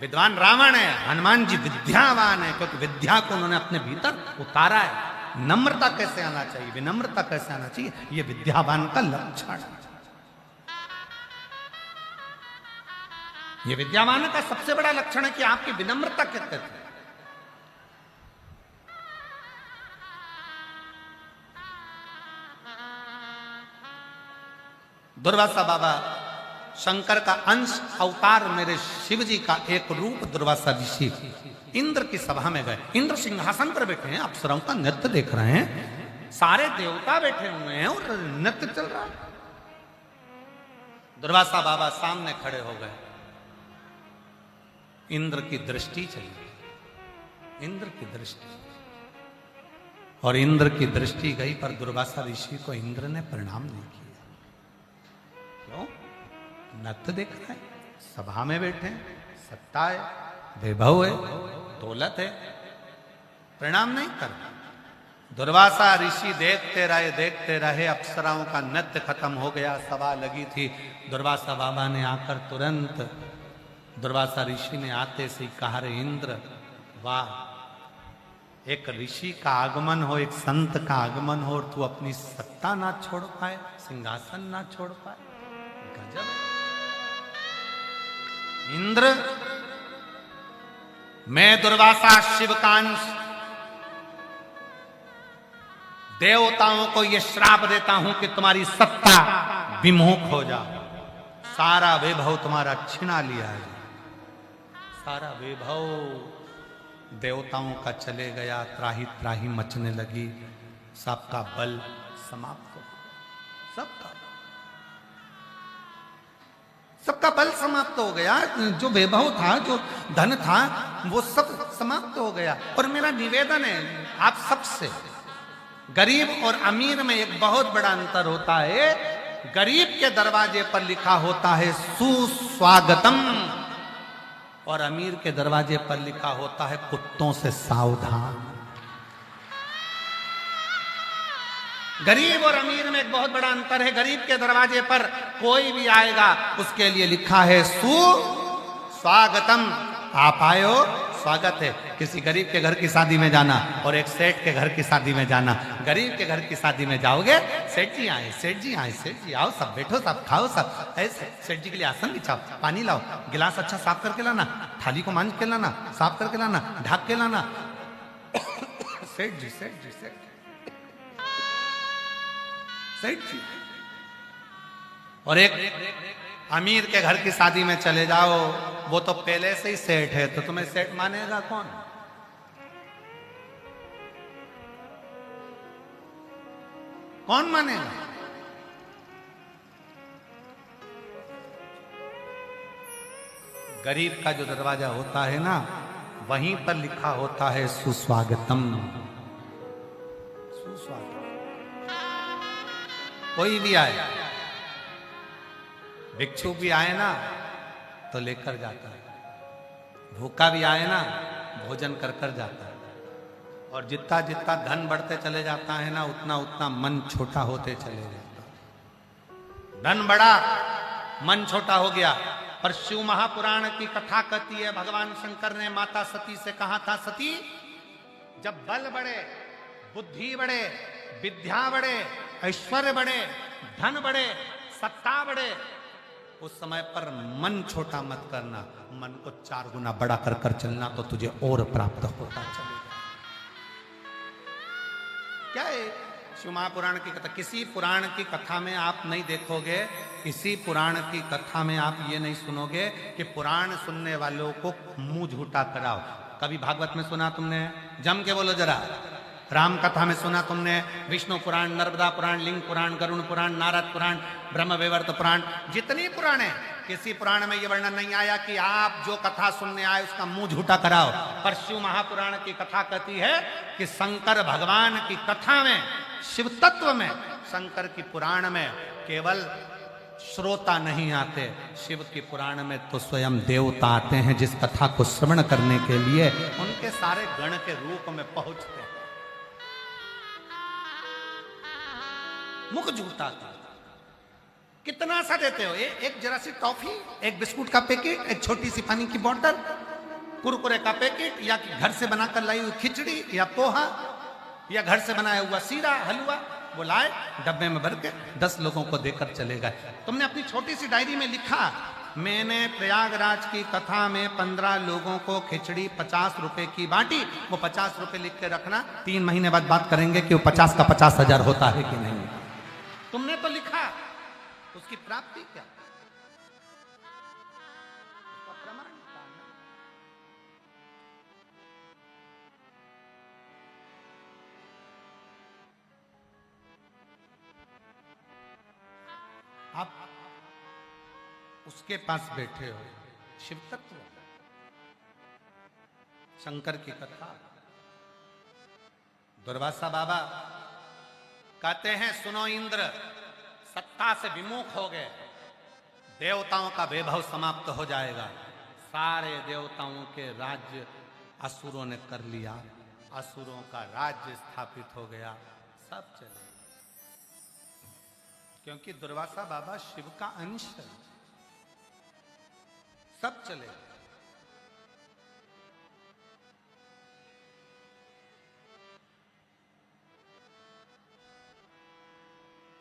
विद्वान रावण है, हनुमान जी विद्यावान है, क्योंकि विद्या को उन्होंने अपने भीतर उतारा है। नम्रता कैसे आना चाहिए, विनम्रता कैसे आना चाहिए, ये विद्यावान का लक्षण है। ये विद्यावान का सबसे बड़ा लक्षण है कि आपकी विनम्रता कहते थे। दुर्वासा बाबा शंकर का अंश अवतार, मेरे शिव जी का एक रूप दुर्वासा ऋषि इंद्र की सभा में गए। इंद्र सिंहासन पर बैठे हैं, अप्सराओं का नृत्य देख रहे हैं, सारे देवता बैठे हुए हैं और नृत्य चल रहा है। दुर्वासा बाबा सामने खड़े हो गए। इंद्र की दृष्टि चली, इंद्र की दृष्टि, और इंद्र की दृष्टि गई, पर दुर्वासा ऋषि को इंद्र ने प्रणाम नहीं किया। क्यों? नृत्य देख रहे हैं, सभा में बैठे हैं, सत्ता है, वैभव है, दौलत है, प्रणाम नहीं कर। दुर्वासा ऋषि देखते रहे, अप्सराओं का नृत्य खत्म हो गया, सभा लगी थी। दुर्वासा बाबा ने आकर तुरंत दुर्वासा ऋषि ने आते से कहा, रे इंद्र, वाह, एक ऋषि का आगमन हो, एक संत का आगमन हो, और तू अपनी सत्ता ना छोड़ पाए, सिंहासन ना छोड़ पाए, गजब है। इंद्र, मैं दुर्वासा शिव का अंश देवताओं को यह श्राप देता हूं कि तुम्हारी सत्ता विमुख हो जाओ, सारा वैभव तुम्हारा छिना लिया है। सारा वैभव देवताओं का चले गया, त्राही त्राही मचने लगी, सबका बल समाप्त हो, सबका बल समाप्त हो गया। जो वैभव था, जो धन था, वो सब समाप्त हो गया। और मेरा निवेदन है आप सबसे, गरीब और अमीर में एक बहुत बड़ा अंतर होता है। गरीब के दरवाजे पर लिखा होता है सुस्वागतम, और अमीर के दरवाजे पर लिखा होता है कुत्तों से सावधान। गरीब और अमीर में एक बहुत बड़ा अंतर है। गरीब के दरवाजे पर कोई भी आएगा, उसके लिए लिखा है सुस्वागतम, आप आए हो, स्वागत है। किसी गरीब के घर की शादी में जाना और एक सेठ के घर की शादी में जाना, गरीब के घर की शादी में जाओगे, सेठ जी आए, सेठ जी आए, सेठ जी आओ, सब बैठो, सब खाओ, सब ऐसे। सेठ जी के लिए आसन बिछाओ, पानी लाओ, गिलास अच्छा साफ करके लाना, थाली को मांझ के लाना, साफ करके लाना, ढक के लाना। सेठ जी, सेठ जी, सेठ सेठ जी। और एक अमीर के घर की शादी में चले जाओ, वो तो पहले से ही सेठ है, तो तुम्हें सेठ मानेगा कौन? कौन मानेगा? गरीब का जो दरवाजा होता है ना, वहीं पर लिखा होता है सुस्वागतम। सुस्वागतम। कोई भी आए, भिक्षु भी आए ना तो लेकर जाता है, भूखा भी आए ना भोजन कर कर जाता है। और जितना जितना धन बढ़ते चले जाता है ना, उतना उतना मन छोटा होते चले जाता है। धन बढ़ा, मन छोटा हो गया। पर शिव महापुराण की कथा कहती है, भगवान शंकर ने माता सती से कहा था, सती जब बल बढ़े, बुद्धि बढ़े, विद्या बढ़े, ऐश्वर्य बढ़े, धन बढ़े, सत्ता बढ़े, उस समय पर मन छोटा मत करना, मन को 4 गुना बड़ा कर कर चलना, तो तुझे और प्राप्त होता चलेगा। क्या है शिव महापुराण की कथा? किसी पुराण की कथा में आप नहीं देखोगे, किसी पुराण की कथा में आप ये नहीं सुनोगे कि पुराण सुनने वालों को मुंह झूठा कराओ। कभी भागवत में सुना तुमने? जम के बोलो जरा। राम कथा में सुना तुमने? विष्णु पुराण, नर्मदा पुराण, लिंग पुराण, गरुण पुराण, नारद पुराण, ब्रह्म वैवर्त पुराण, जितनी पुराण है, किसी पुराण में यह वर्णन नहीं आया कि आप जो कथा सुनने आए उसका मुंह झूठा कराओ। पर शिव महापुराण की कथा कहती है कि शंकर भगवान की कथा में, शिव तत्व में, शंकर की पुराण में केवल श्रोता नहीं आते, शिव की पुराण में तो स्वयं देवता आते हैं, जिस कथा को श्रवण करने के लिए उनके सारे गण के रूप में पहुंचते हैं। मुख झूठा था। कितना सा देते हो? एक जरा सी टॉफी, एक बिस्कुट का पैकेट, एक छोटी सी पानी की बोतल, कुरकुरे का पैकेट, या घर से बनाकर लाई हुई खिचड़ी या पोहा, या घर से बनाया हुआ सीरा हलवा, वो लाए डब्बे में भर के 10 लोगों को देकर चले गए। तुमने अपनी छोटी सी डायरी में लिखा, मैंने प्रयागराज की कथा में 15 लोगों को खिचड़ी 50 रुपए की बांटी। वो 50 रुपए लिख के रखना, 3 महीने बाद बात करेंगे कि वो 50 का 50,000 होता है कि नहीं। तुमने तो लिखा, उसकी प्राप्ति क्या? उसका प्रमाण क्या है? आप उसके पास बैठे हो, शिव तत्व, शंकर की कथा। दुर्वासा बाबा कहते हैं, सुनो इंद्र, सत्ता से विमुख हो गए, देवताओं का वैभव समाप्त हो जाएगा। सारे देवताओं के राज्य असुरों ने कर लिया, असुरों का राज्य स्थापित हो गया, सब चले। क्योंकि दुर्वासा बाबा शिव का अंश है, सब चले।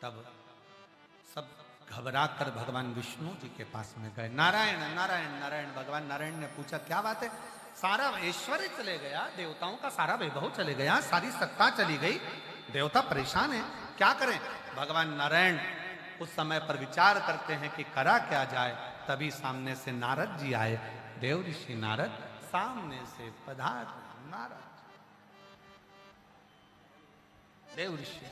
तब सब घबरा कर भगवान विष्णु जी के पास में गए। नारायण नारायण नारायण। भगवान नारायण ने पूछा, क्या बात है? सारा ऐश्वर्य चले गया, देवताओं का सारा वैभव चले गया, सारी सत्ता चली गई, देवता परेशान है, क्या करें? भगवान नारायण उस समय पर विचार करते हैं कि करा क्या जाए। तभी सामने से नारद जी आए। देव ऋषि नारद सामने से पधार। नारद देव ऋषि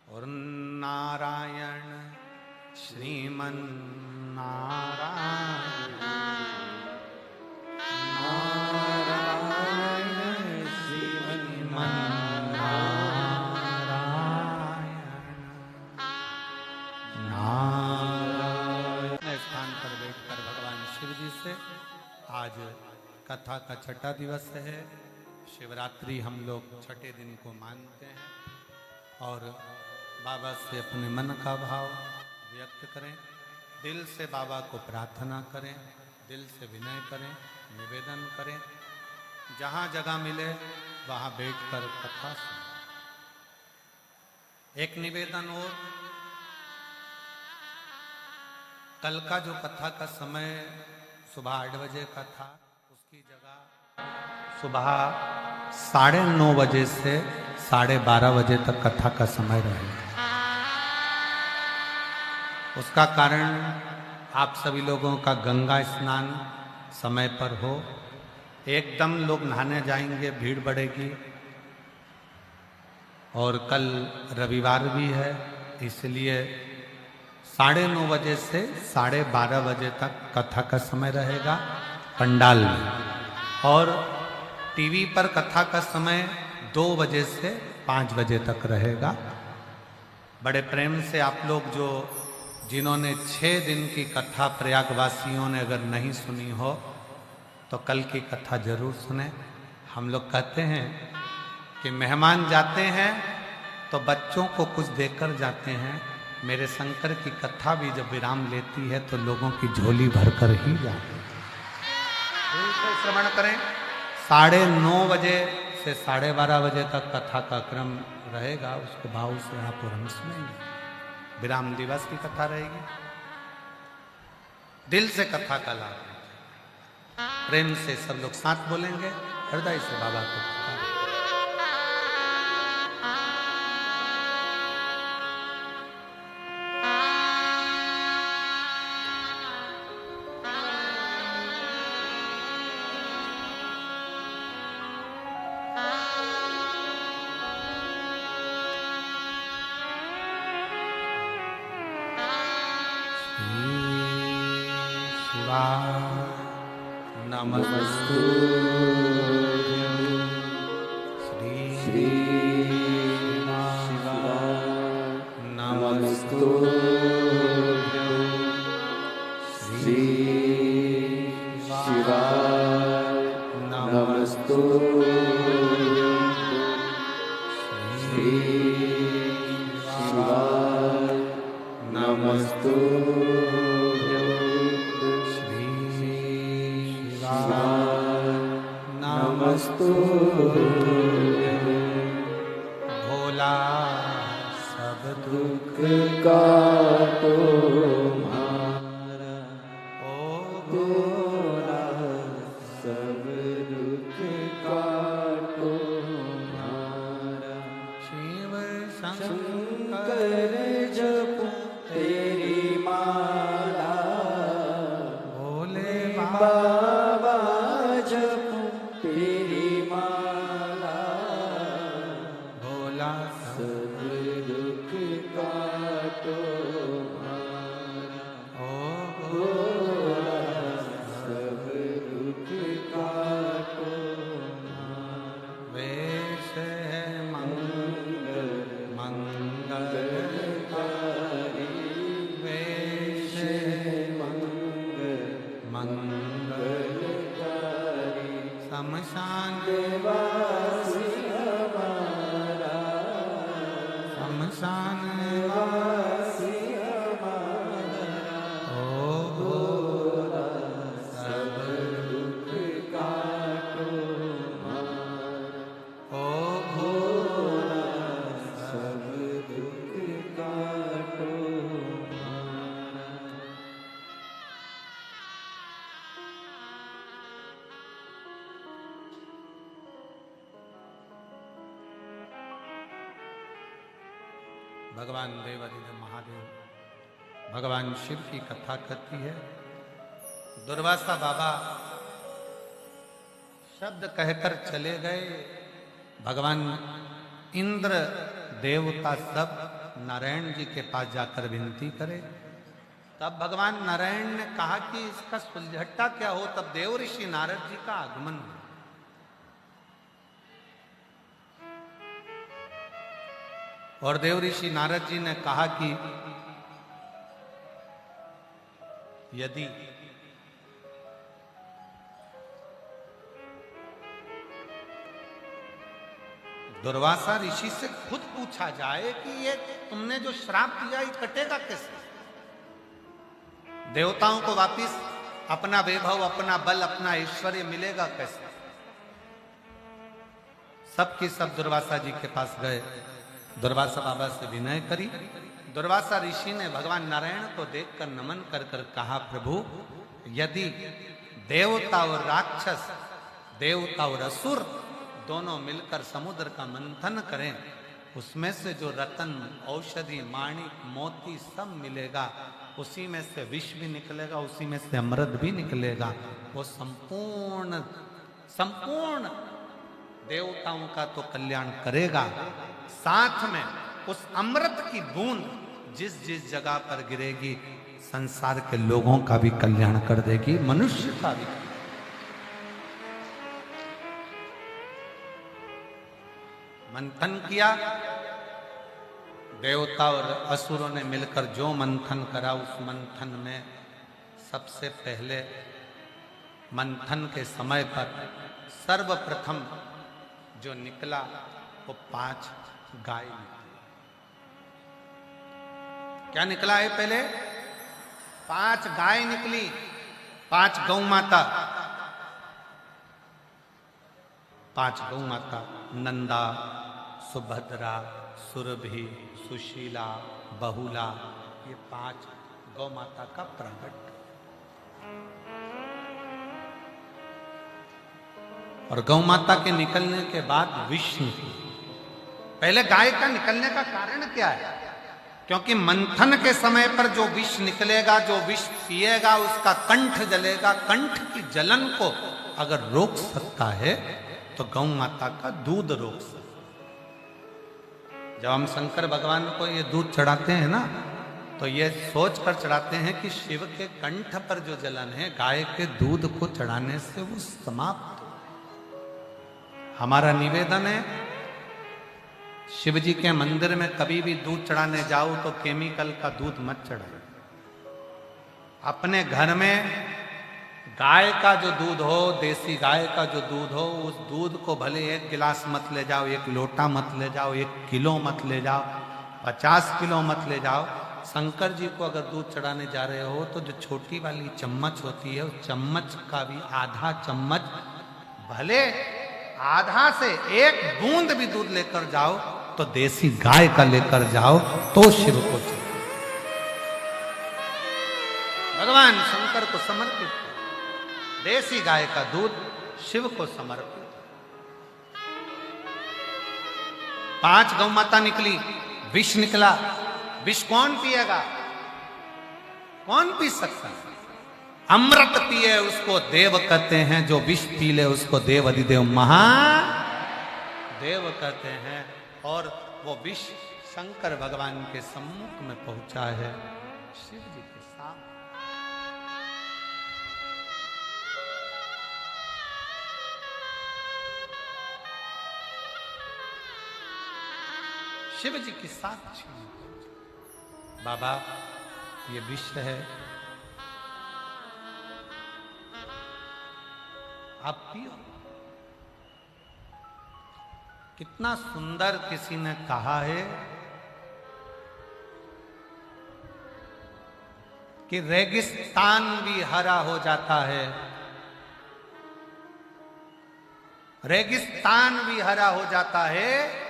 और नारायण श्रीमन नारायण, नारायण श्रीमन नारायण, नारायण। स्थान पर बैठकर भगवान शिव जी से आज कथा का 6ठा दिवस है। शिवरात्रि हम लोग 6ठे दिन को मानते हैं और बाबा से अपने मन का भाव व्यक्त करें, दिल से बाबा को प्रार्थना करें, दिल से विनय करें, निवेदन करें। जहाँ जगह मिले वहाँ बैठकर कथा सुनें। एक निवेदन और, कल का जो कथा का समय सुबह 8 बजे का था, उसकी जगह सुबह 9:30 बजे से 12:30 बजे तक कथा का समय रहेगा। उसका कारण आप सभी लोगों का गंगा स्नान समय पर हो। एकदम लोग नहाने जाएंगे, भीड़ बढ़ेगी। और कल रविवार भी है, इसलिए 9:30 बजे से 12:30 बजे तक कथा का समय रहेगा पंडाल में, और टीवी पर कथा का समय 2 बजे से 5 बजे तक रहेगा। बड़े प्रेम से आप लोग जो जिन्होंने 6 दिन की कथा प्रयागवासियों ने अगर नहीं सुनी हो तो कल की कथा जरूर सुने। हम लोग कहते हैं कि मेहमान जाते हैं तो बच्चों को कुछ देकर जाते हैं। मेरे शंकर की कथा भी जब विराम लेती है तो लोगों की झोली भरकर ही जाती है। दिल से श्रवण करें। 9:30 बजे से 12:30 बजे तक कथा का क्रम रहेगा, उसको भाव से आप और हम सुनेंगे। विराम दिवस की कथा रहेगी। दिल से कथा का लाभ लीजिए। प्रेम से सब लोग साथ बोलेंगे, हृदय से बाबा को पुकारें। नमस्तु श्री शिवाय नमस्तु श्री शिवाय नमस्तु श्री शिवाय नमस्तु नमस्तु भोला सब दुख काटो हमारा, ओ भोला सब दुख काटो हमारा। शिव शंकर जपो तेरी माला, भोले बाबा जपो तेरी माला, भोला सब दुख काटो हमारा, ओ भोला सब दुख काटो हमारा। वेश है मंगल मंगलकारी, वेश है मंगल मंगलकारी। शमशान वासी हमारा, शमशान वासी हमारा, ओ भोला सब दुख काटो हमारा, ओ भोला सब दुख काटो हमारा। भगवान देवाधिदेव महादेव भगवान शिव की कथा करती है। दुर्वासा बाबा शब्द कहकर चले गए। भगवान इंद्र देवता सब नारायण जी के पास जाकर विनती करे। तब भगवान नारायण ने कहा कि इसका सुलझट्टा क्या हो। तब देव ऋषि नारद जी का आगमन हुआ। और देव ऋषि नारद जी ने कहा कि यदि दुर्वासा ऋषि से खुद पूछा जाए कि ये तुमने जो श्राप दिया ये कटेगा कैसे, देवताओं को वापिस अपना वैभव, अपना बल, अपना ऐश्वर्य मिलेगा कैसे। सबकी सब दुर्वासा जी के पास गए। दुर्वासा बाबा से विनय करी। दुर्वासा ऋषि ने भगवान नारायण को देखकर नमन कर कर कहा, प्रभु यदि देवता और राक्षस, देवता और असुर दोनों मिलकर समुद्र का मंथन करें, उसमें से जो रतन, औषधि, माणिक, मोती सब मिलेगा, उसी में से विष भी निकलेगा, उसी में से अमृत भी निकलेगा। वो संपूर्ण देवताओं का तो कल्याण करेगा, साथ में उस अमृत की बूंद जिस जिस जगह पर गिरेगी संसार के लोगों का भी कल्याण कर देगी, मनुष्य का भी। मंथन किया, देवता और असुरों ने मिलकर जो मंथन करा, उस मंथन में सबसे पहले मंथन के समय पर सर्वप्रथम जो निकला वो 5 गाय निकली। क्या निकला है? पहले 5 गाय निकली, 5 गौ माता। 5 गौ माता नंदा, सुभद्रा, सुरभि, सुशीला, बहुला, ये 5 गौ माता का प्रकट। और गौ माता के निकलने के बाद विष्णु। पहले गाय का निकलने का कारण क्या है? क्योंकि मंथन के समय पर जो विष निकलेगा, जो विष पिएगा, उसका कंठ जलेगा। कंठ की जलन को अगर रोक सकता है तो गौ माता का दूध रोक सकता है। जब हम शंकर भगवान को ये दूध चढ़ाते हैं ना, तो ये सोच कर चढ़ाते हैं कि शिव के कंठ पर जो जलन है, गाय के दूध को चढ़ाने से वो समाप्त हो। हमारा निवेदन है, शिव जी के मंदिर में कभी भी दूध चढ़ाने जाओ तो केमिकल का दूध मत चढ़ाओ। अपने घर में गाय का जो दूध हो, देसी गाय का जो दूध हो, उस दूध को भले 1 गिलास मत ले जाओ, 1 लोटा मत ले जाओ, 1 किलो मत ले जाओ, 50 किलो मत ले जाओ। शंकर जी को अगर दूध चढ़ाने जा रहे हो तो जो छोटी वाली चम्मच होती है, उस चम्मच का भी आधा चम्मच, भले आधा से 1 बूंद भी दूध लेकर जाओ तो देसी गाय का लेकर जाओ तो शिव को चढ़ाओ। भगवान शंकर को समर्पित करो। देसी गाय का दूध शिव को समर्पित। 5 गौ माता निकली, विष निकला। विष कौन पिएगा? कौन पी सकता है? अमृत पिए उसको देव कहते हैं, जो विष पी ले उसको देव अधिदेव महादेव कहते हैं। और वो विष शंकर भगवान के सम्मुख में पहुंचा है, शिव जी के सामने। शिव जी की साक्षी बाबा ये विश्व है, आप पियो। कितना सुंदर किसी ने कहा है कि रेगिस्तान भी हरा हो जाता है, रेगिस्तान भी हरा हो जाता है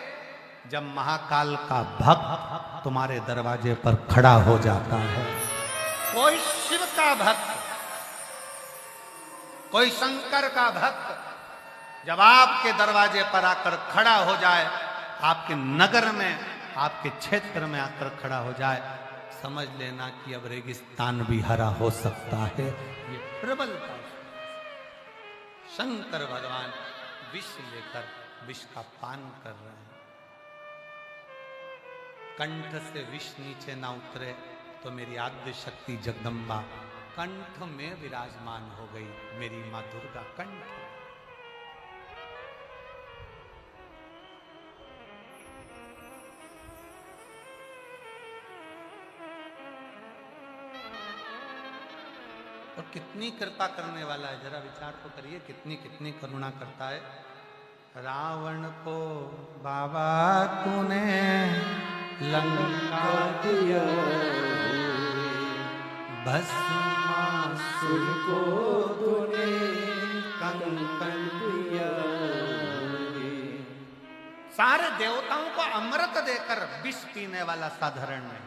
जब महाकाल का भक्त तुम्हारे दरवाजे पर खड़ा हो जाता है। कोई शिव का भक्त, कोई शंकर का भक्त जब आपके दरवाजे पर आकर खड़ा हो जाए, आपके नगर में, आपके क्षेत्र में आकर खड़ा हो जाए, समझ लेना कि अब रेगिस्तान भी हरा हो सकता है। ये प्रबलता। शंकर भगवान विष लेकर विष का पान कर रहे हैं। कंठ से विष नीचे ना उतरे तो मेरी आद्य शक्ति जगदम्बा कंठ में विराजमान हो गई। मेरी मां दुर्गा कंठ। और कितनी कृपा करने वाला है, जरा विचार तो करिए, कितनी कितनी करुणा करता है। रावण को बाबा तूने लंका दिया, भस्मासुर को तूने कंकण दिया। सारे देवताओं को अमृत देकर विष पीने वाला साधारण नहीं,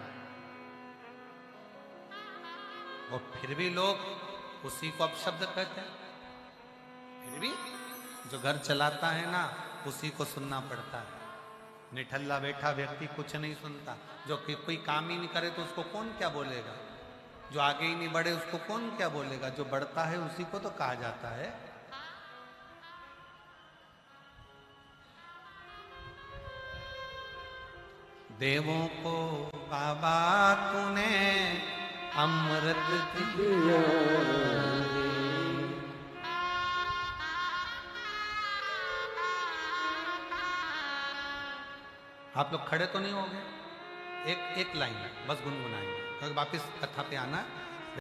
और फिर भी लोग उसी को अपशब्द कहते हैं। फिर भी जो घर चलाता है ना, उसी को सुनना पड़ता है। निठल्ला बैठा व्यक्ति कुछ नहीं सुनता। जो कोई काम ही नहीं करे तो उसको कौन क्या बोलेगा? जो आगे ही नहीं बढ़े उसको कौन क्या बोलेगा? जो बढ़ता है उसी को तो कहा जाता है। देवों को बाबा तूने अमृत दिया। दिया आप लोग खड़े तो नहीं होंगे, एक एक लाइन बस गुनगुनाएंगे, तो वापिस कथा पे आना।